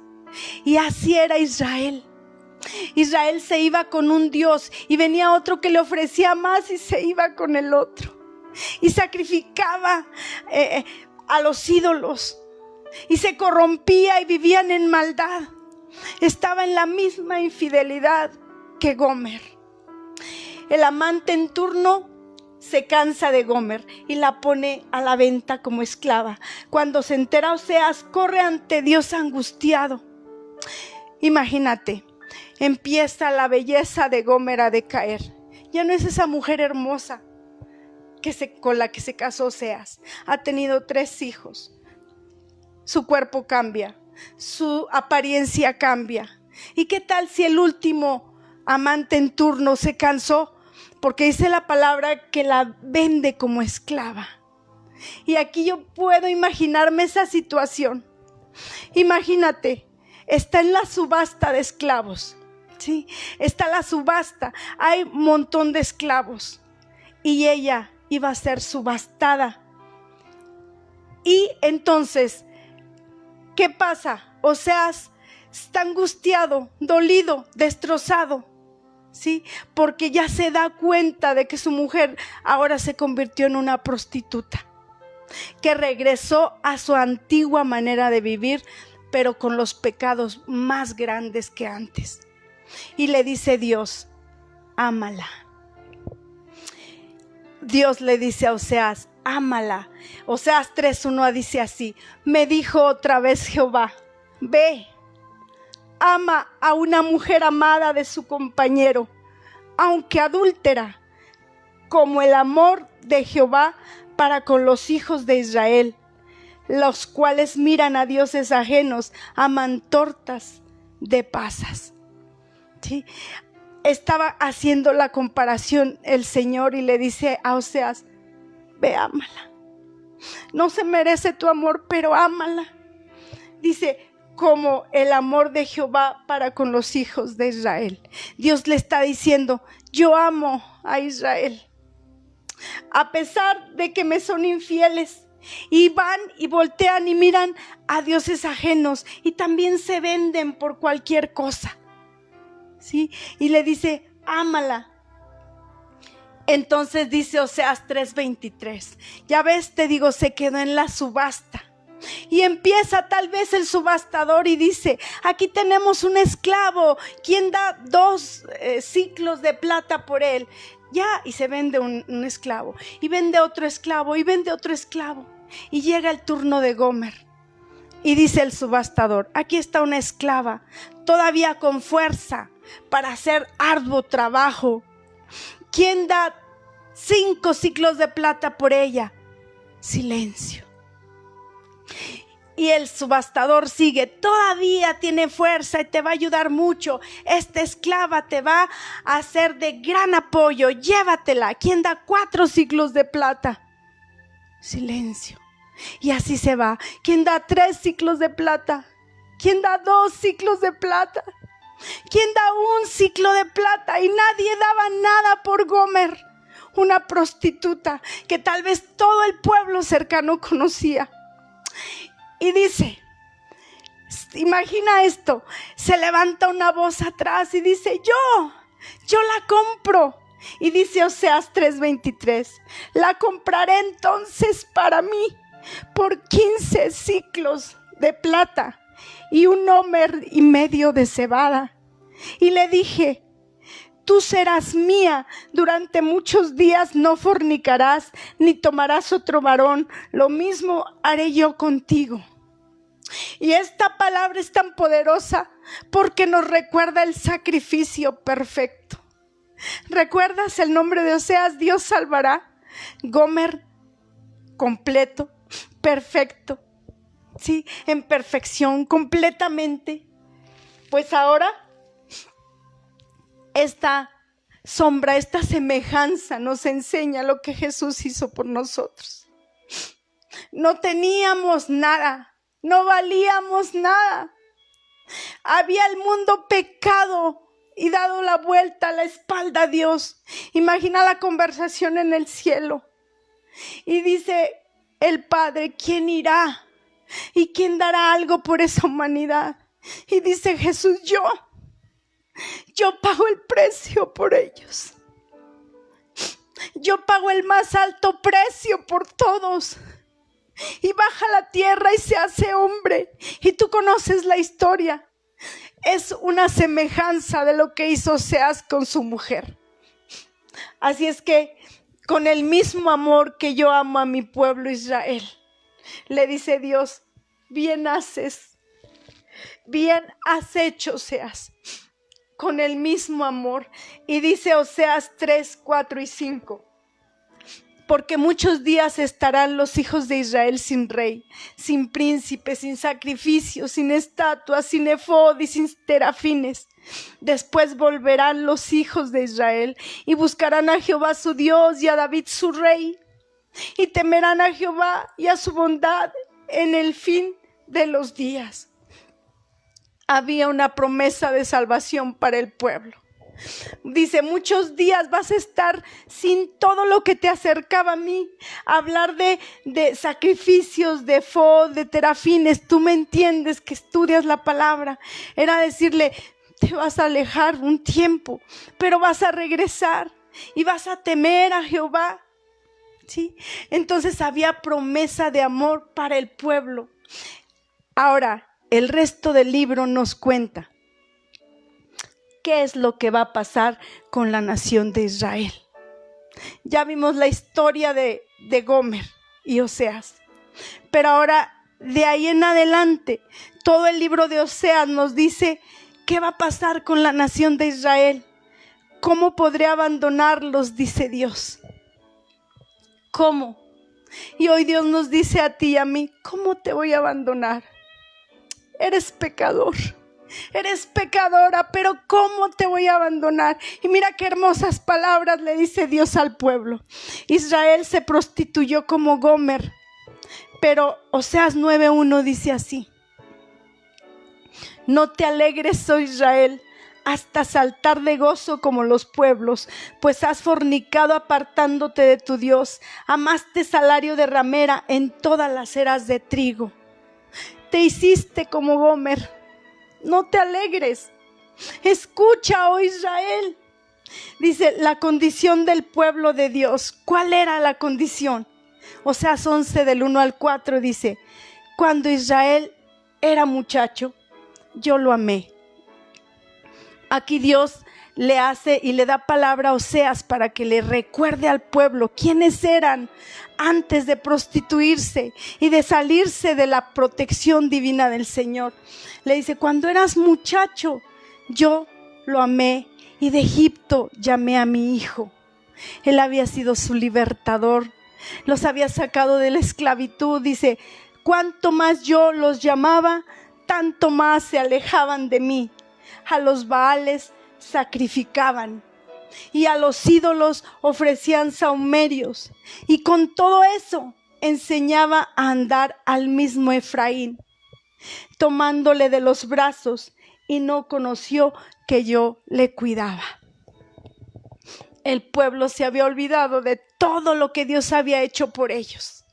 Y así era Israel. Israel se iba con un Dios y venía otro que le ofrecía más y se iba con el otro. Y sacrificaba a los ídolos y se corrompía y vivían en maldad. Estaba en la misma infidelidad que Gomer. El amante en turno se cansa de Gomer y la pone a la venta como esclava. Cuando se entera Oseas, corre ante Dios angustiado. Imagínate, empieza la belleza de Gomer a decaer. Ya no es esa mujer hermosa con la que se casó Oseas. Ha tenido 3 hijos. Su cuerpo cambia, su apariencia cambia. ¿Y qué tal si el último amante en turno se cansó? Porque dice la palabra que la vende como esclava. Y aquí yo puedo imaginarme esa situación. Imagínate, está en la subasta de esclavos, ¿sí? Está la subasta, hay un montón de esclavos. Y ella iba a ser subastada. Y entonces, ¿qué pasa? Oseas está angustiado, dolido, destrozado. ¿Sí? Porque ya se da cuenta de que su mujer ahora se convirtió en una prostituta, que regresó a su antigua manera de vivir, pero con los pecados más grandes que antes. Y le dice Dios: ámala. Dios le dice a Oseas: ámala. Oseas 3:1 dice así: me dijo otra vez Jehová: ve, ama a una mujer amada de su compañero, aunque adúltera, como el amor de Jehová para con los hijos de Israel, los cuales miran a dioses ajenos, aman tortas de pasas. ¿Sí? Estaba haciendo la comparación el Señor y le dice a Oseas: ve, ámala. No se merece tu amor, pero ámala. Dice: como el amor de Jehová para con los hijos de Israel. Dios le está diciendo: yo amo a Israel, a pesar de que me son infieles, y van y voltean y miran a dioses ajenos, y también se venden por cualquier cosa, ¿sí? Y le dice: ámala. Entonces dice Oseas 3:23, ya ves, te digo, se quedó en la subasta. Y empieza tal vez el subastador y dice: aquí tenemos un esclavo, ¿quién da 2 ciclos de plata por él? Ya, y se vende un esclavo, y vende otro esclavo, y vende otro esclavo. Y llega el turno de Gomer. Y dice el subastador: aquí está una esclava, todavía con fuerza para hacer arduo trabajo. ¿Quién da 5 ciclos de plata por ella? Silencio. Y el subastador sigue: todavía tiene fuerza y te va a ayudar mucho. Esta esclava te va a ser de gran apoyo, llévatela. ¿Quién da 4 ciclos de plata? Silencio. Y así se va. ¿Quién da 3 ciclos de plata? ¿Quién da 2 ciclos de plata? ¿Quién da 1 ciclo de plata? Y nadie daba nada por Gomer, una prostituta que tal vez todo el pueblo cercano conocía. Y dice, imagina esto, se levanta una voz atrás y dice: yo la compro. Y dice Oseas 3:23, la compraré entonces para mí por 15 siclos de plata y 1,5 de cebada. Y le dije, tú serás mía durante muchos días, no fornicarás ni tomarás otro varón, lo mismo haré yo contigo. Y esta palabra es tan poderosa porque nos recuerda el sacrificio perfecto. ¿Recuerdas el nombre de Oseas? Dios salvará. Gomer, completo, perfecto, sí, en perfección, completamente. Pues ahora esta sombra, esta semejanza nos enseña lo que Jesús hizo por nosotros. No teníamos nada, no valíamos nada. Había el mundo pecado y dado la vuelta a la espalda a Dios. Imagina la conversación en el cielo. Y dice el Padre, ¿quién irá? ¿Y quién dará algo por esa humanidad? Y dice Jesús, yo pago el precio por ellos. Yo pago el más alto precio por todos. Y baja a la tierra y se hace hombre. Y tú conoces la historia. Es una semejanza de lo que hizo Oseas con su mujer. Así es que con el mismo amor que yo amo a mi pueblo Israel, le dice Dios, bien haces, bien has hecho Oseas, con el mismo amor. Y dice Oseas 3, 4 y 5. Porque muchos días estarán los hijos de Israel sin rey, sin príncipe, sin sacrificio, sin estatuas, sin efod y sin terafines. Después volverán los hijos de Israel y buscarán a Jehová su Dios y a David su rey. Y temerán a Jehová y a su bondad en el fin de los días. Había una promesa de salvación para el pueblo. Dice, muchos días vas a estar sin todo lo que te acercaba a mí. Hablar de sacrificios, de efod, de terafines. Tú me entiendes que estudias la palabra. Era decirle, te vas a alejar un tiempo, pero vas a regresar y vas a temer a Jehová. ¿Sí? Entonces había promesa de amor para el pueblo. Ahora, el resto del libro nos cuenta qué es lo que va a pasar con la nación de Israel. Ya vimos la historia de Gomer y Oseas, pero ahora de ahí en adelante todo el libro de Oseas nos dice qué va a pasar con la nación de Israel. ¿Cómo podré abandonarlos? Dice Dios. ¿Cómo? Y hoy Dios nos dice a ti y a mí, ¿cómo te voy a abandonar? Eres pecador. Eres pecadora, pero ¿cómo te voy a abandonar? Y mira qué hermosas palabras le dice Dios al pueblo. Israel se prostituyó como Gomer, pero Oseas 9:1 dice así: no te alegres, oh Israel, hasta saltar de gozo como los pueblos, pues has fornicado apartándote de tu Dios, amaste salario de ramera en todas las eras de trigo. Te hiciste como Gomer. No te alegres. Escucha, oh Israel. Dice la condición del pueblo de Dios. ¿Cuál era la condición? Oseas 11 del 1 al 4 dice: cuando Israel era muchacho, yo lo amé. Aquí Dios le hace y le da palabra a Oseas para que le recuerde al pueblo quiénes eran antes de prostituirse y de salirse de la protección divina del Señor. Le dice, cuando eras muchacho, yo lo amé y de Egipto llamé a mi hijo. Él había sido su libertador, los había sacado de la esclavitud. Dice, cuanto más yo los llamaba, tanto más se alejaban de mí. A los Baales sacrificaban y a los ídolos ofrecían sahumerios, y con todo eso enseñaba a andar al mismo Efraín, tomándole de los brazos, y no conoció que yo le cuidaba. El pueblo se había olvidado de todo lo que Dios había hecho por ellos.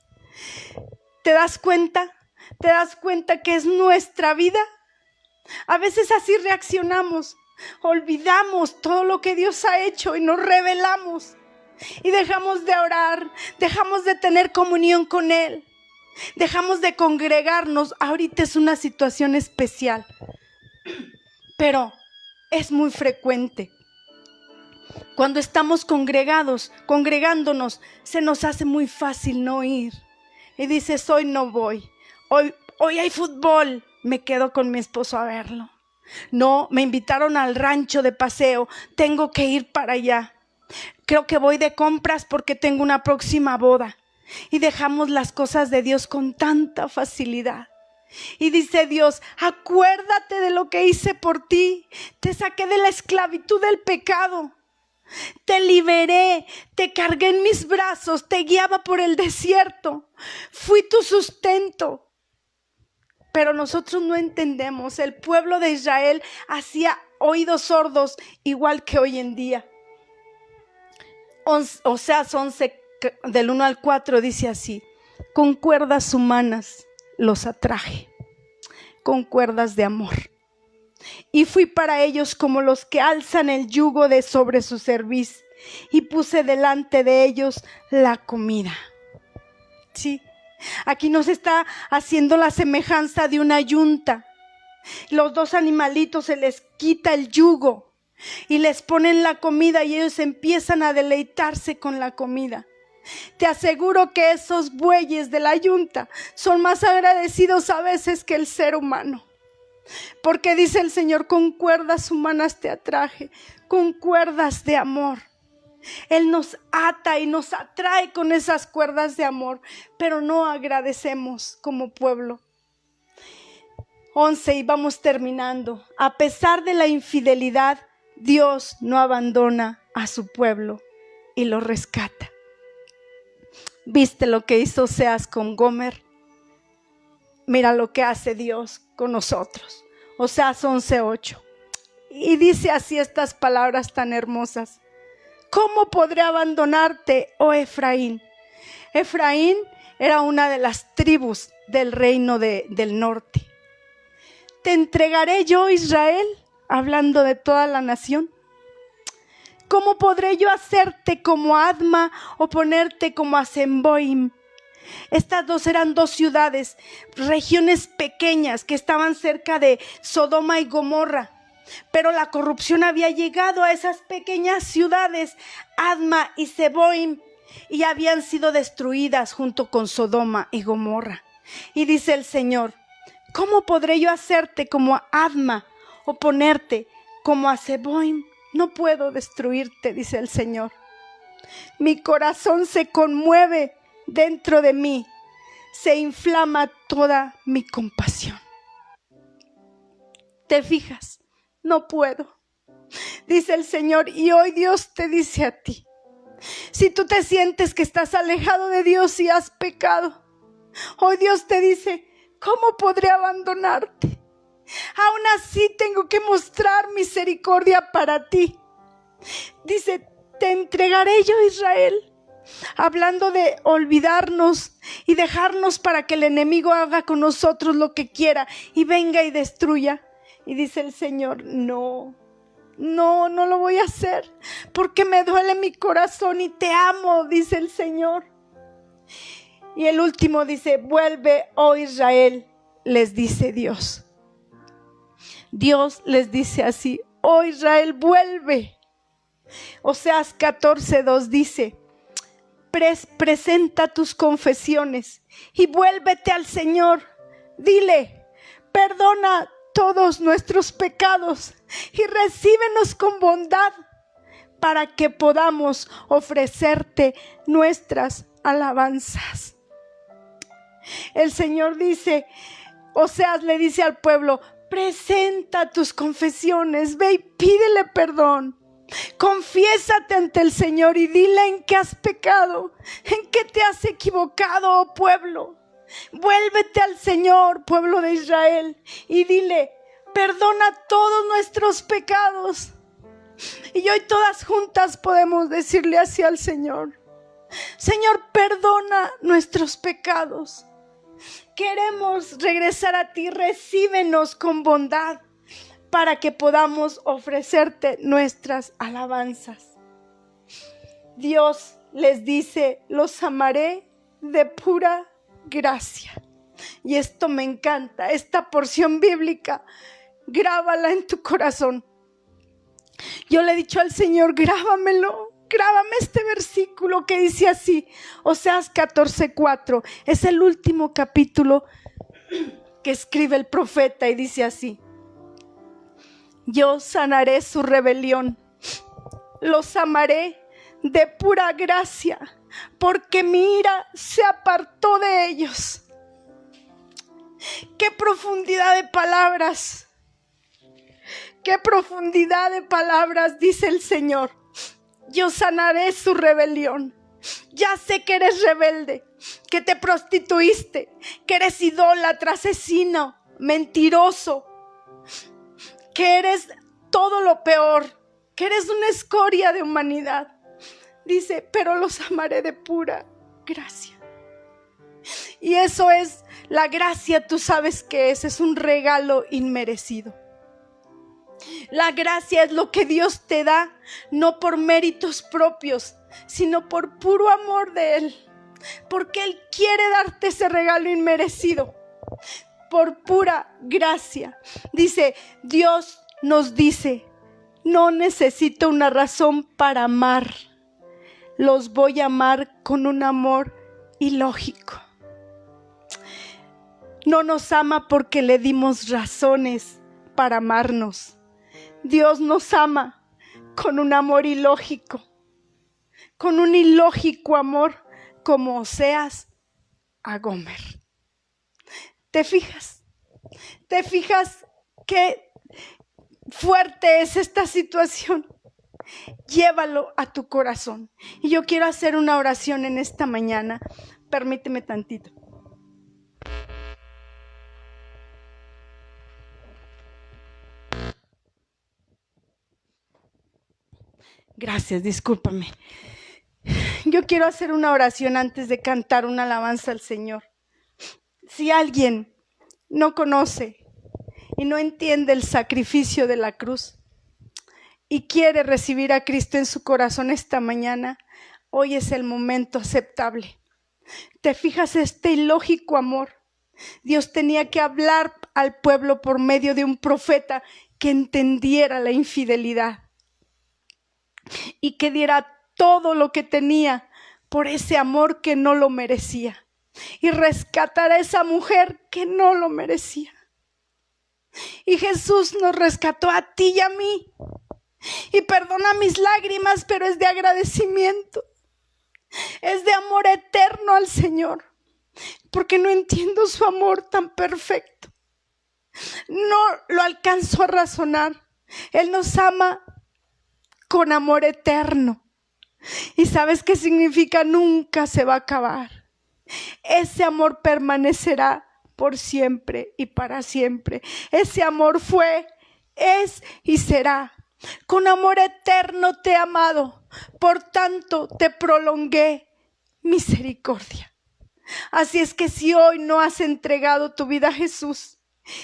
¿Te das cuenta? ¿Te das cuenta que es nuestra vida? A veces así reaccionamos. olvidamos todo lo que Dios ha hecho y nos rebelamos. Y dejamos de orar, dejamos de tener comunión con Él, dejamos de congregarnos. Ahorita es una situación especial, pero es muy frecuente. Cuando estamos congregándonos, se nos hace muy fácil no ir. Y dices, hoy no voy, hoy hay fútbol, me quedo con mi esposo a verlo. No, me invitaron al rancho de paseo, tengo que ir para allá. Creo que voy de compras porque tengo una próxima boda. Y dejamos las cosas de Dios con tanta facilidad. Y dice Dios, acuérdate de lo que hice por ti. Te saqué de la esclavitud del pecado. Te liberé, te cargué en mis brazos, te guiaba por el desierto. Fui tu sustento. Pero nosotros no entendemos. El pueblo de Israel hacía oídos sordos igual que hoy en día. Oseas 11 del 1 al 4 dice así: con cuerdas humanas los atraje, con cuerdas de amor, y fui para ellos como los que alzan el yugo de sobre su cerviz, y puse delante de ellos la comida. Sí, aquí nos está haciendo la semejanza de una yunta. Los dos animalitos se les quita el yugo y les ponen la comida y ellos empiezan a deleitarse con la comida. Te aseguro que esos bueyes de la yunta son más agradecidos a veces que el ser humano. Porque dice el Señor, con cuerdas humanas te atraje, con cuerdas de amor. Él nos ata y nos atrae con esas cuerdas de amor, pero no agradecemos como pueblo. 11 y vamos terminando. A pesar de la infidelidad, Dios no abandona a su pueblo y lo rescata. ¿Viste lo que hizo Oseas con Gomer? Mira lo que hace Dios con nosotros. Oseas 11:8. Y dice así estas palabras tan hermosas: ¿cómo podré abandonarte, oh Efraín? Efraín era una de las tribus del reino del norte. ¿Te entregaré yo, Israel? Hablando de toda la nación. ¿Cómo podré yo hacerte como Adma o ponerte como a Zeboim? Estas dos eran dos ciudades, regiones pequeñas que estaban cerca de Sodoma y Gomorra. Pero la corrupción había llegado a esas pequeñas ciudades, Adma y Zeboim, y habían sido destruidas junto con Sodoma y Gomorra. Y dice el Señor, ¿cómo podré yo hacerte como a Adma o ponerte como a Zeboim? No puedo destruirte, dice el Señor. Mi corazón se conmueve dentro de mí, se inflama toda mi compasión. ¿Te fijas? No puedo, dice el Señor. Y hoy Dios te dice a ti, si tú te sientes que estás alejado de Dios y has pecado, hoy Dios te dice, ¿cómo podré abandonarte? Aún así tengo que mostrar misericordia para ti. Dice, te entregaré yo, Israel. Hablando de olvidarnos y dejarnos para que el enemigo haga con nosotros lo que quiera y venga y destruya. Y dice el Señor, no lo voy a hacer porque me duele mi corazón y te amo, dice el Señor. Y el último dice, vuelve, oh Israel, les dice Dios. Dios les dice así, oh Israel, vuelve. Oseas 14:2 dice, presenta tus confesiones y vuélvete al Señor. Dile, perdona todos nuestros pecados y recíbenos con bondad para que podamos ofrecerte nuestras alabanzas. El Señor dice, Oseas le dice al pueblo, presenta tus confesiones, ve y pídele perdón. Confiésate ante el Señor y dile en qué has pecado, en qué te has equivocado, oh pueblo. Vuélvete al Señor, pueblo de Israel, y dile, perdona todos nuestros pecados. Y hoy todas juntas podemos decirle así al Señor, Señor, perdona nuestros pecados. Queremos regresar a ti, recíbenos con bondad. para que podamos ofrecerte nuestras alabanzas. Dios les dice, los amaré de pura gracia. Y esto me encanta, esta porción bíblica, grábala en tu corazón. Yo le he dicho al Señor, grábame este versículo que dice así, Oseas 14:4, es el último capítulo que escribe el profeta y dice así: yo sanaré su rebelión, los amaré de pura gracia, porque mi ira se apartó de ellos. ¡Qué profundidad de palabras! ¡Qué profundidad de palabras! Dice el Señor. Yo sanaré su rebelión. Ya sé que eres rebelde, que te prostituiste, que eres idólatra, asesino, mentiroso, que eres todo lo peor, que eres una escoria de humanidad. Dice, pero los amaré de pura gracia. Y eso es la gracia, tú sabes que es un regalo inmerecido. La gracia es lo que Dios te da, no por méritos propios, sino por puro amor de Él. Porque Él quiere darte ese regalo inmerecido, por pura gracia. Dice, Dios nos dice, no necesito una razón para amar. Los voy a amar con un amor ilógico. No nos ama porque le dimos razones para amarnos. Dios nos ama con un amor ilógico, con un ilógico amor como Oseas a Gomer. ¿Te fijas? ¿Te fijas qué fuerte es esta situación? Llévalo a tu corazón. Y yo quiero hacer una oración en esta mañana. Permíteme tantito. Gracias, discúlpame. Yo quiero hacer una oración antes de cantar una alabanza al Señor. Si alguien no conoce y no entiende el sacrificio de la cruz y quiere recibir a Cristo en su corazón esta mañana, hoy es el momento aceptable. ¿Te fijas este ilógico amor? Dios tenía que hablar al pueblo por medio de un profeta que entendiera la infidelidad y que diera todo lo que tenía por ese amor que no lo merecía y rescatar a esa mujer que no lo merecía. Y Jesús nos rescató a ti y a mí. Y perdona mis lágrimas, pero es de agradecimiento. Es de amor eterno al Señor, porque no entiendo su amor tan perfecto. No lo alcanzo a razonar. Él nos ama con amor eterno. ¿Y sabes qué significa? Nunca se va a acabar. Ese amor permanecerá por siempre y para siempre. Ese amor fue, es y será. Con amor eterno te he amado, por tanto te prolongué misericordia. Así es que si hoy no has entregado tu vida a Jesús,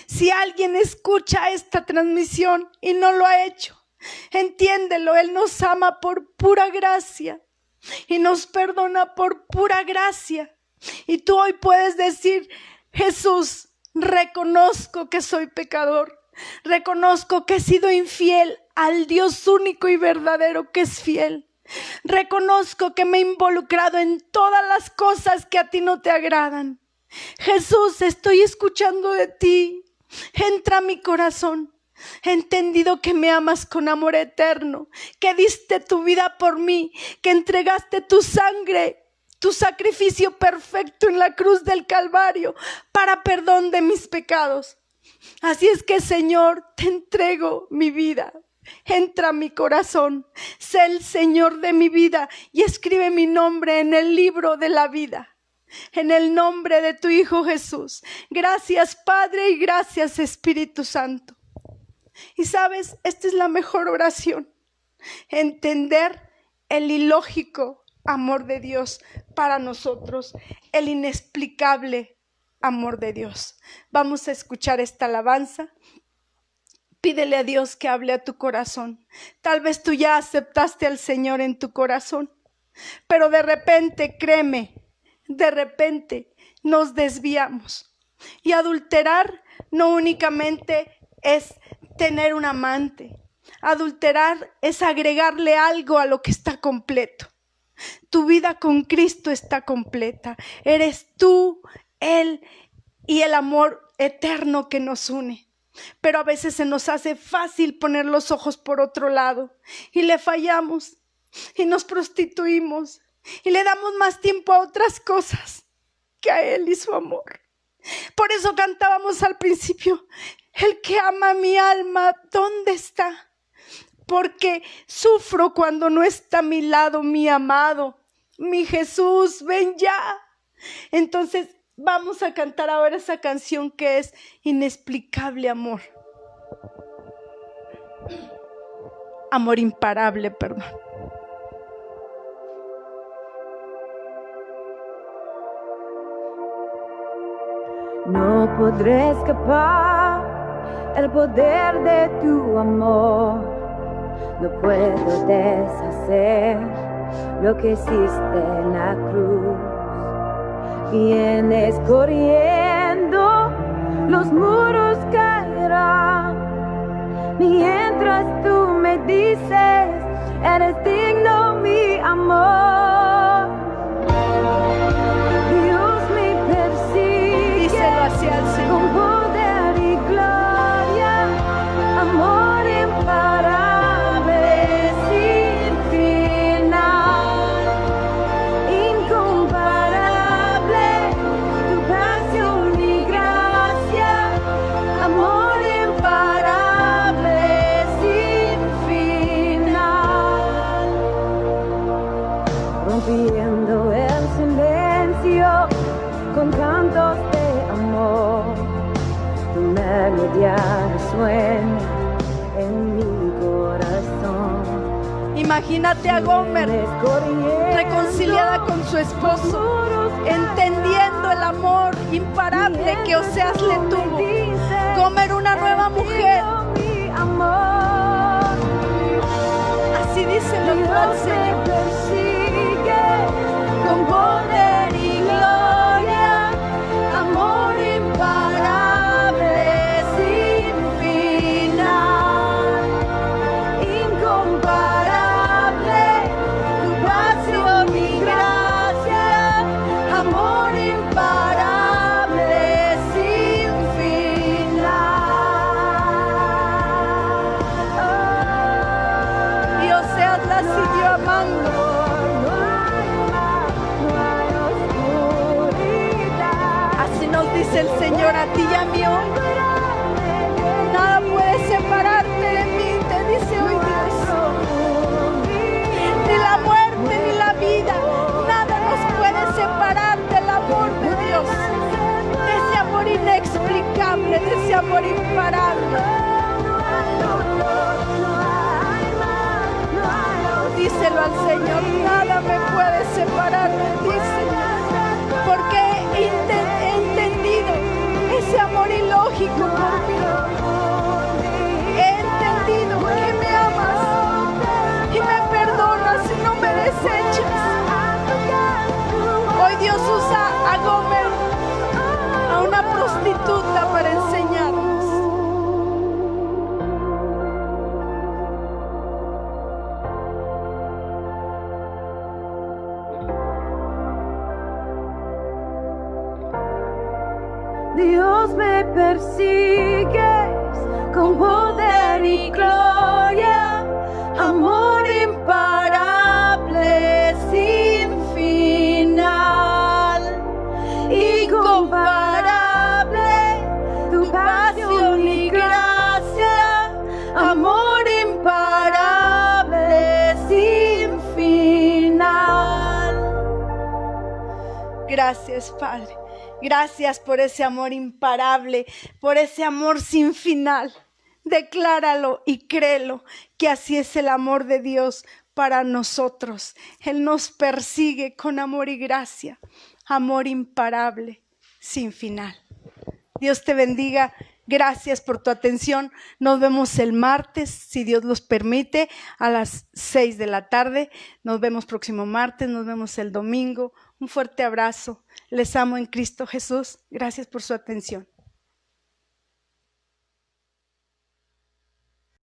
si alguien escucha esta transmisión y no lo ha hecho, entiéndelo, Él nos ama por pura gracia y nos perdona por pura gracia. Y tú hoy puedes decir, Jesús, reconozco que soy pecador, reconozco que he sido infiel al Dios único y verdadero que es fiel. Reconozco que me he involucrado en todas las cosas que a ti no te agradan. Jesús, estoy escuchando de ti. Entra a mi corazón. He entendido que me amas con amor eterno, que diste tu vida por mí, que entregaste tu sangre, tu sacrificio perfecto en la cruz del Calvario para perdón de mis pecados. Así es que, Señor, te entrego mi vida. Entra a mi corazón, sé el Señor de mi vida y escribe mi nombre en el libro de la vida. En el nombre de tu Hijo Jesús. Gracias, Padre, y gracias, Espíritu Santo. Y sabes, esta es la mejor oración. Entender el ilógico amor de Dios para nosotros, el inexplicable amor de Dios. Vamos a escuchar esta alabanza Pídele a Dios que hable a tu corazón. Tal vez tú ya aceptaste al Señor en tu corazón, pero de repente, créeme, de repente nos desviamos. Y adulterar no únicamente es tener un amante. Adulterar es agregarle algo a lo que está completo. Tu vida con Cristo está completa. Eres tú, Él y el amor eterno que nos une. Pero a veces se nos hace fácil poner los ojos por otro lado y le fallamos y nos prostituimos y le damos más tiempo a otras cosas que a Él y su amor. Por eso cantábamos al principio, el que ama mi alma, ¿dónde está? Porque sufro cuando no está a mi lado mi amado, mi Jesús, ven ya. Entonces vamos a cantar ahora esa canción que es Inexplicable Amor. Amor imparable, perdón. No podré escapar el poder de tu amor. No puedo deshacer lo que hiciste en la cruz. Vienes corriendo, los muros caerán. Mientras tú me dices, eres digno mi amor. Dios me persigue. Díselo hacia el Señor. Con poder y gloria, amor imparable, sin final, incomparable, tu pasión y gracia, amor imparable, sin final, rompiendo el silencio con cantos de amor. Tu melodía resuena en mi corazón. Imagínate a Gomer reconciliada con su esposo, entendiendo el amor imparable que Oseas le tuvo. Gomer, una nueva mujer. Así dice lo cual Señor. Con poder y gloria, amor imparable, sin final, incomparable, tu pasión y gracia, amor imparable, sin final. Y Oseas la siguió amando. Dice el Señor a ti y a mí hoy. Nada puede separarte de mí, te dice hoy Dios. Ni la muerte ni la vida, nada nos puede separar del amor de Dios. De ese amor inexplicable, de ese amor imparable. Díselo al Señor, nada me puede separar de ti, Señor. Porque he entendido ese amor ilógico por mí. He entendido que me amas y me perdonas y no me desechas. Hoy Dios usa a Gomer, a una prostituta, para enseñarnos. Dios me persigues con poder y gloria, amor imparable, sin final, incomparable, tu pasión y gracia, amor imparable, sin final. Gracias, Padre. Gracias por ese amor imparable, por ese amor sin final. Decláralo y créelo, que así es el amor de Dios para nosotros. Él nos persigue con amor y gracia, amor imparable, sin final. Dios te bendiga Gracias por tu atención. Nos vemos el martes, si Dios los permite, a las 6 de la tarde. Nos vemos próximo martes, nos vemos el domingo. Un fuerte abrazo. Les amo en Cristo Jesús. Gracias por su atención.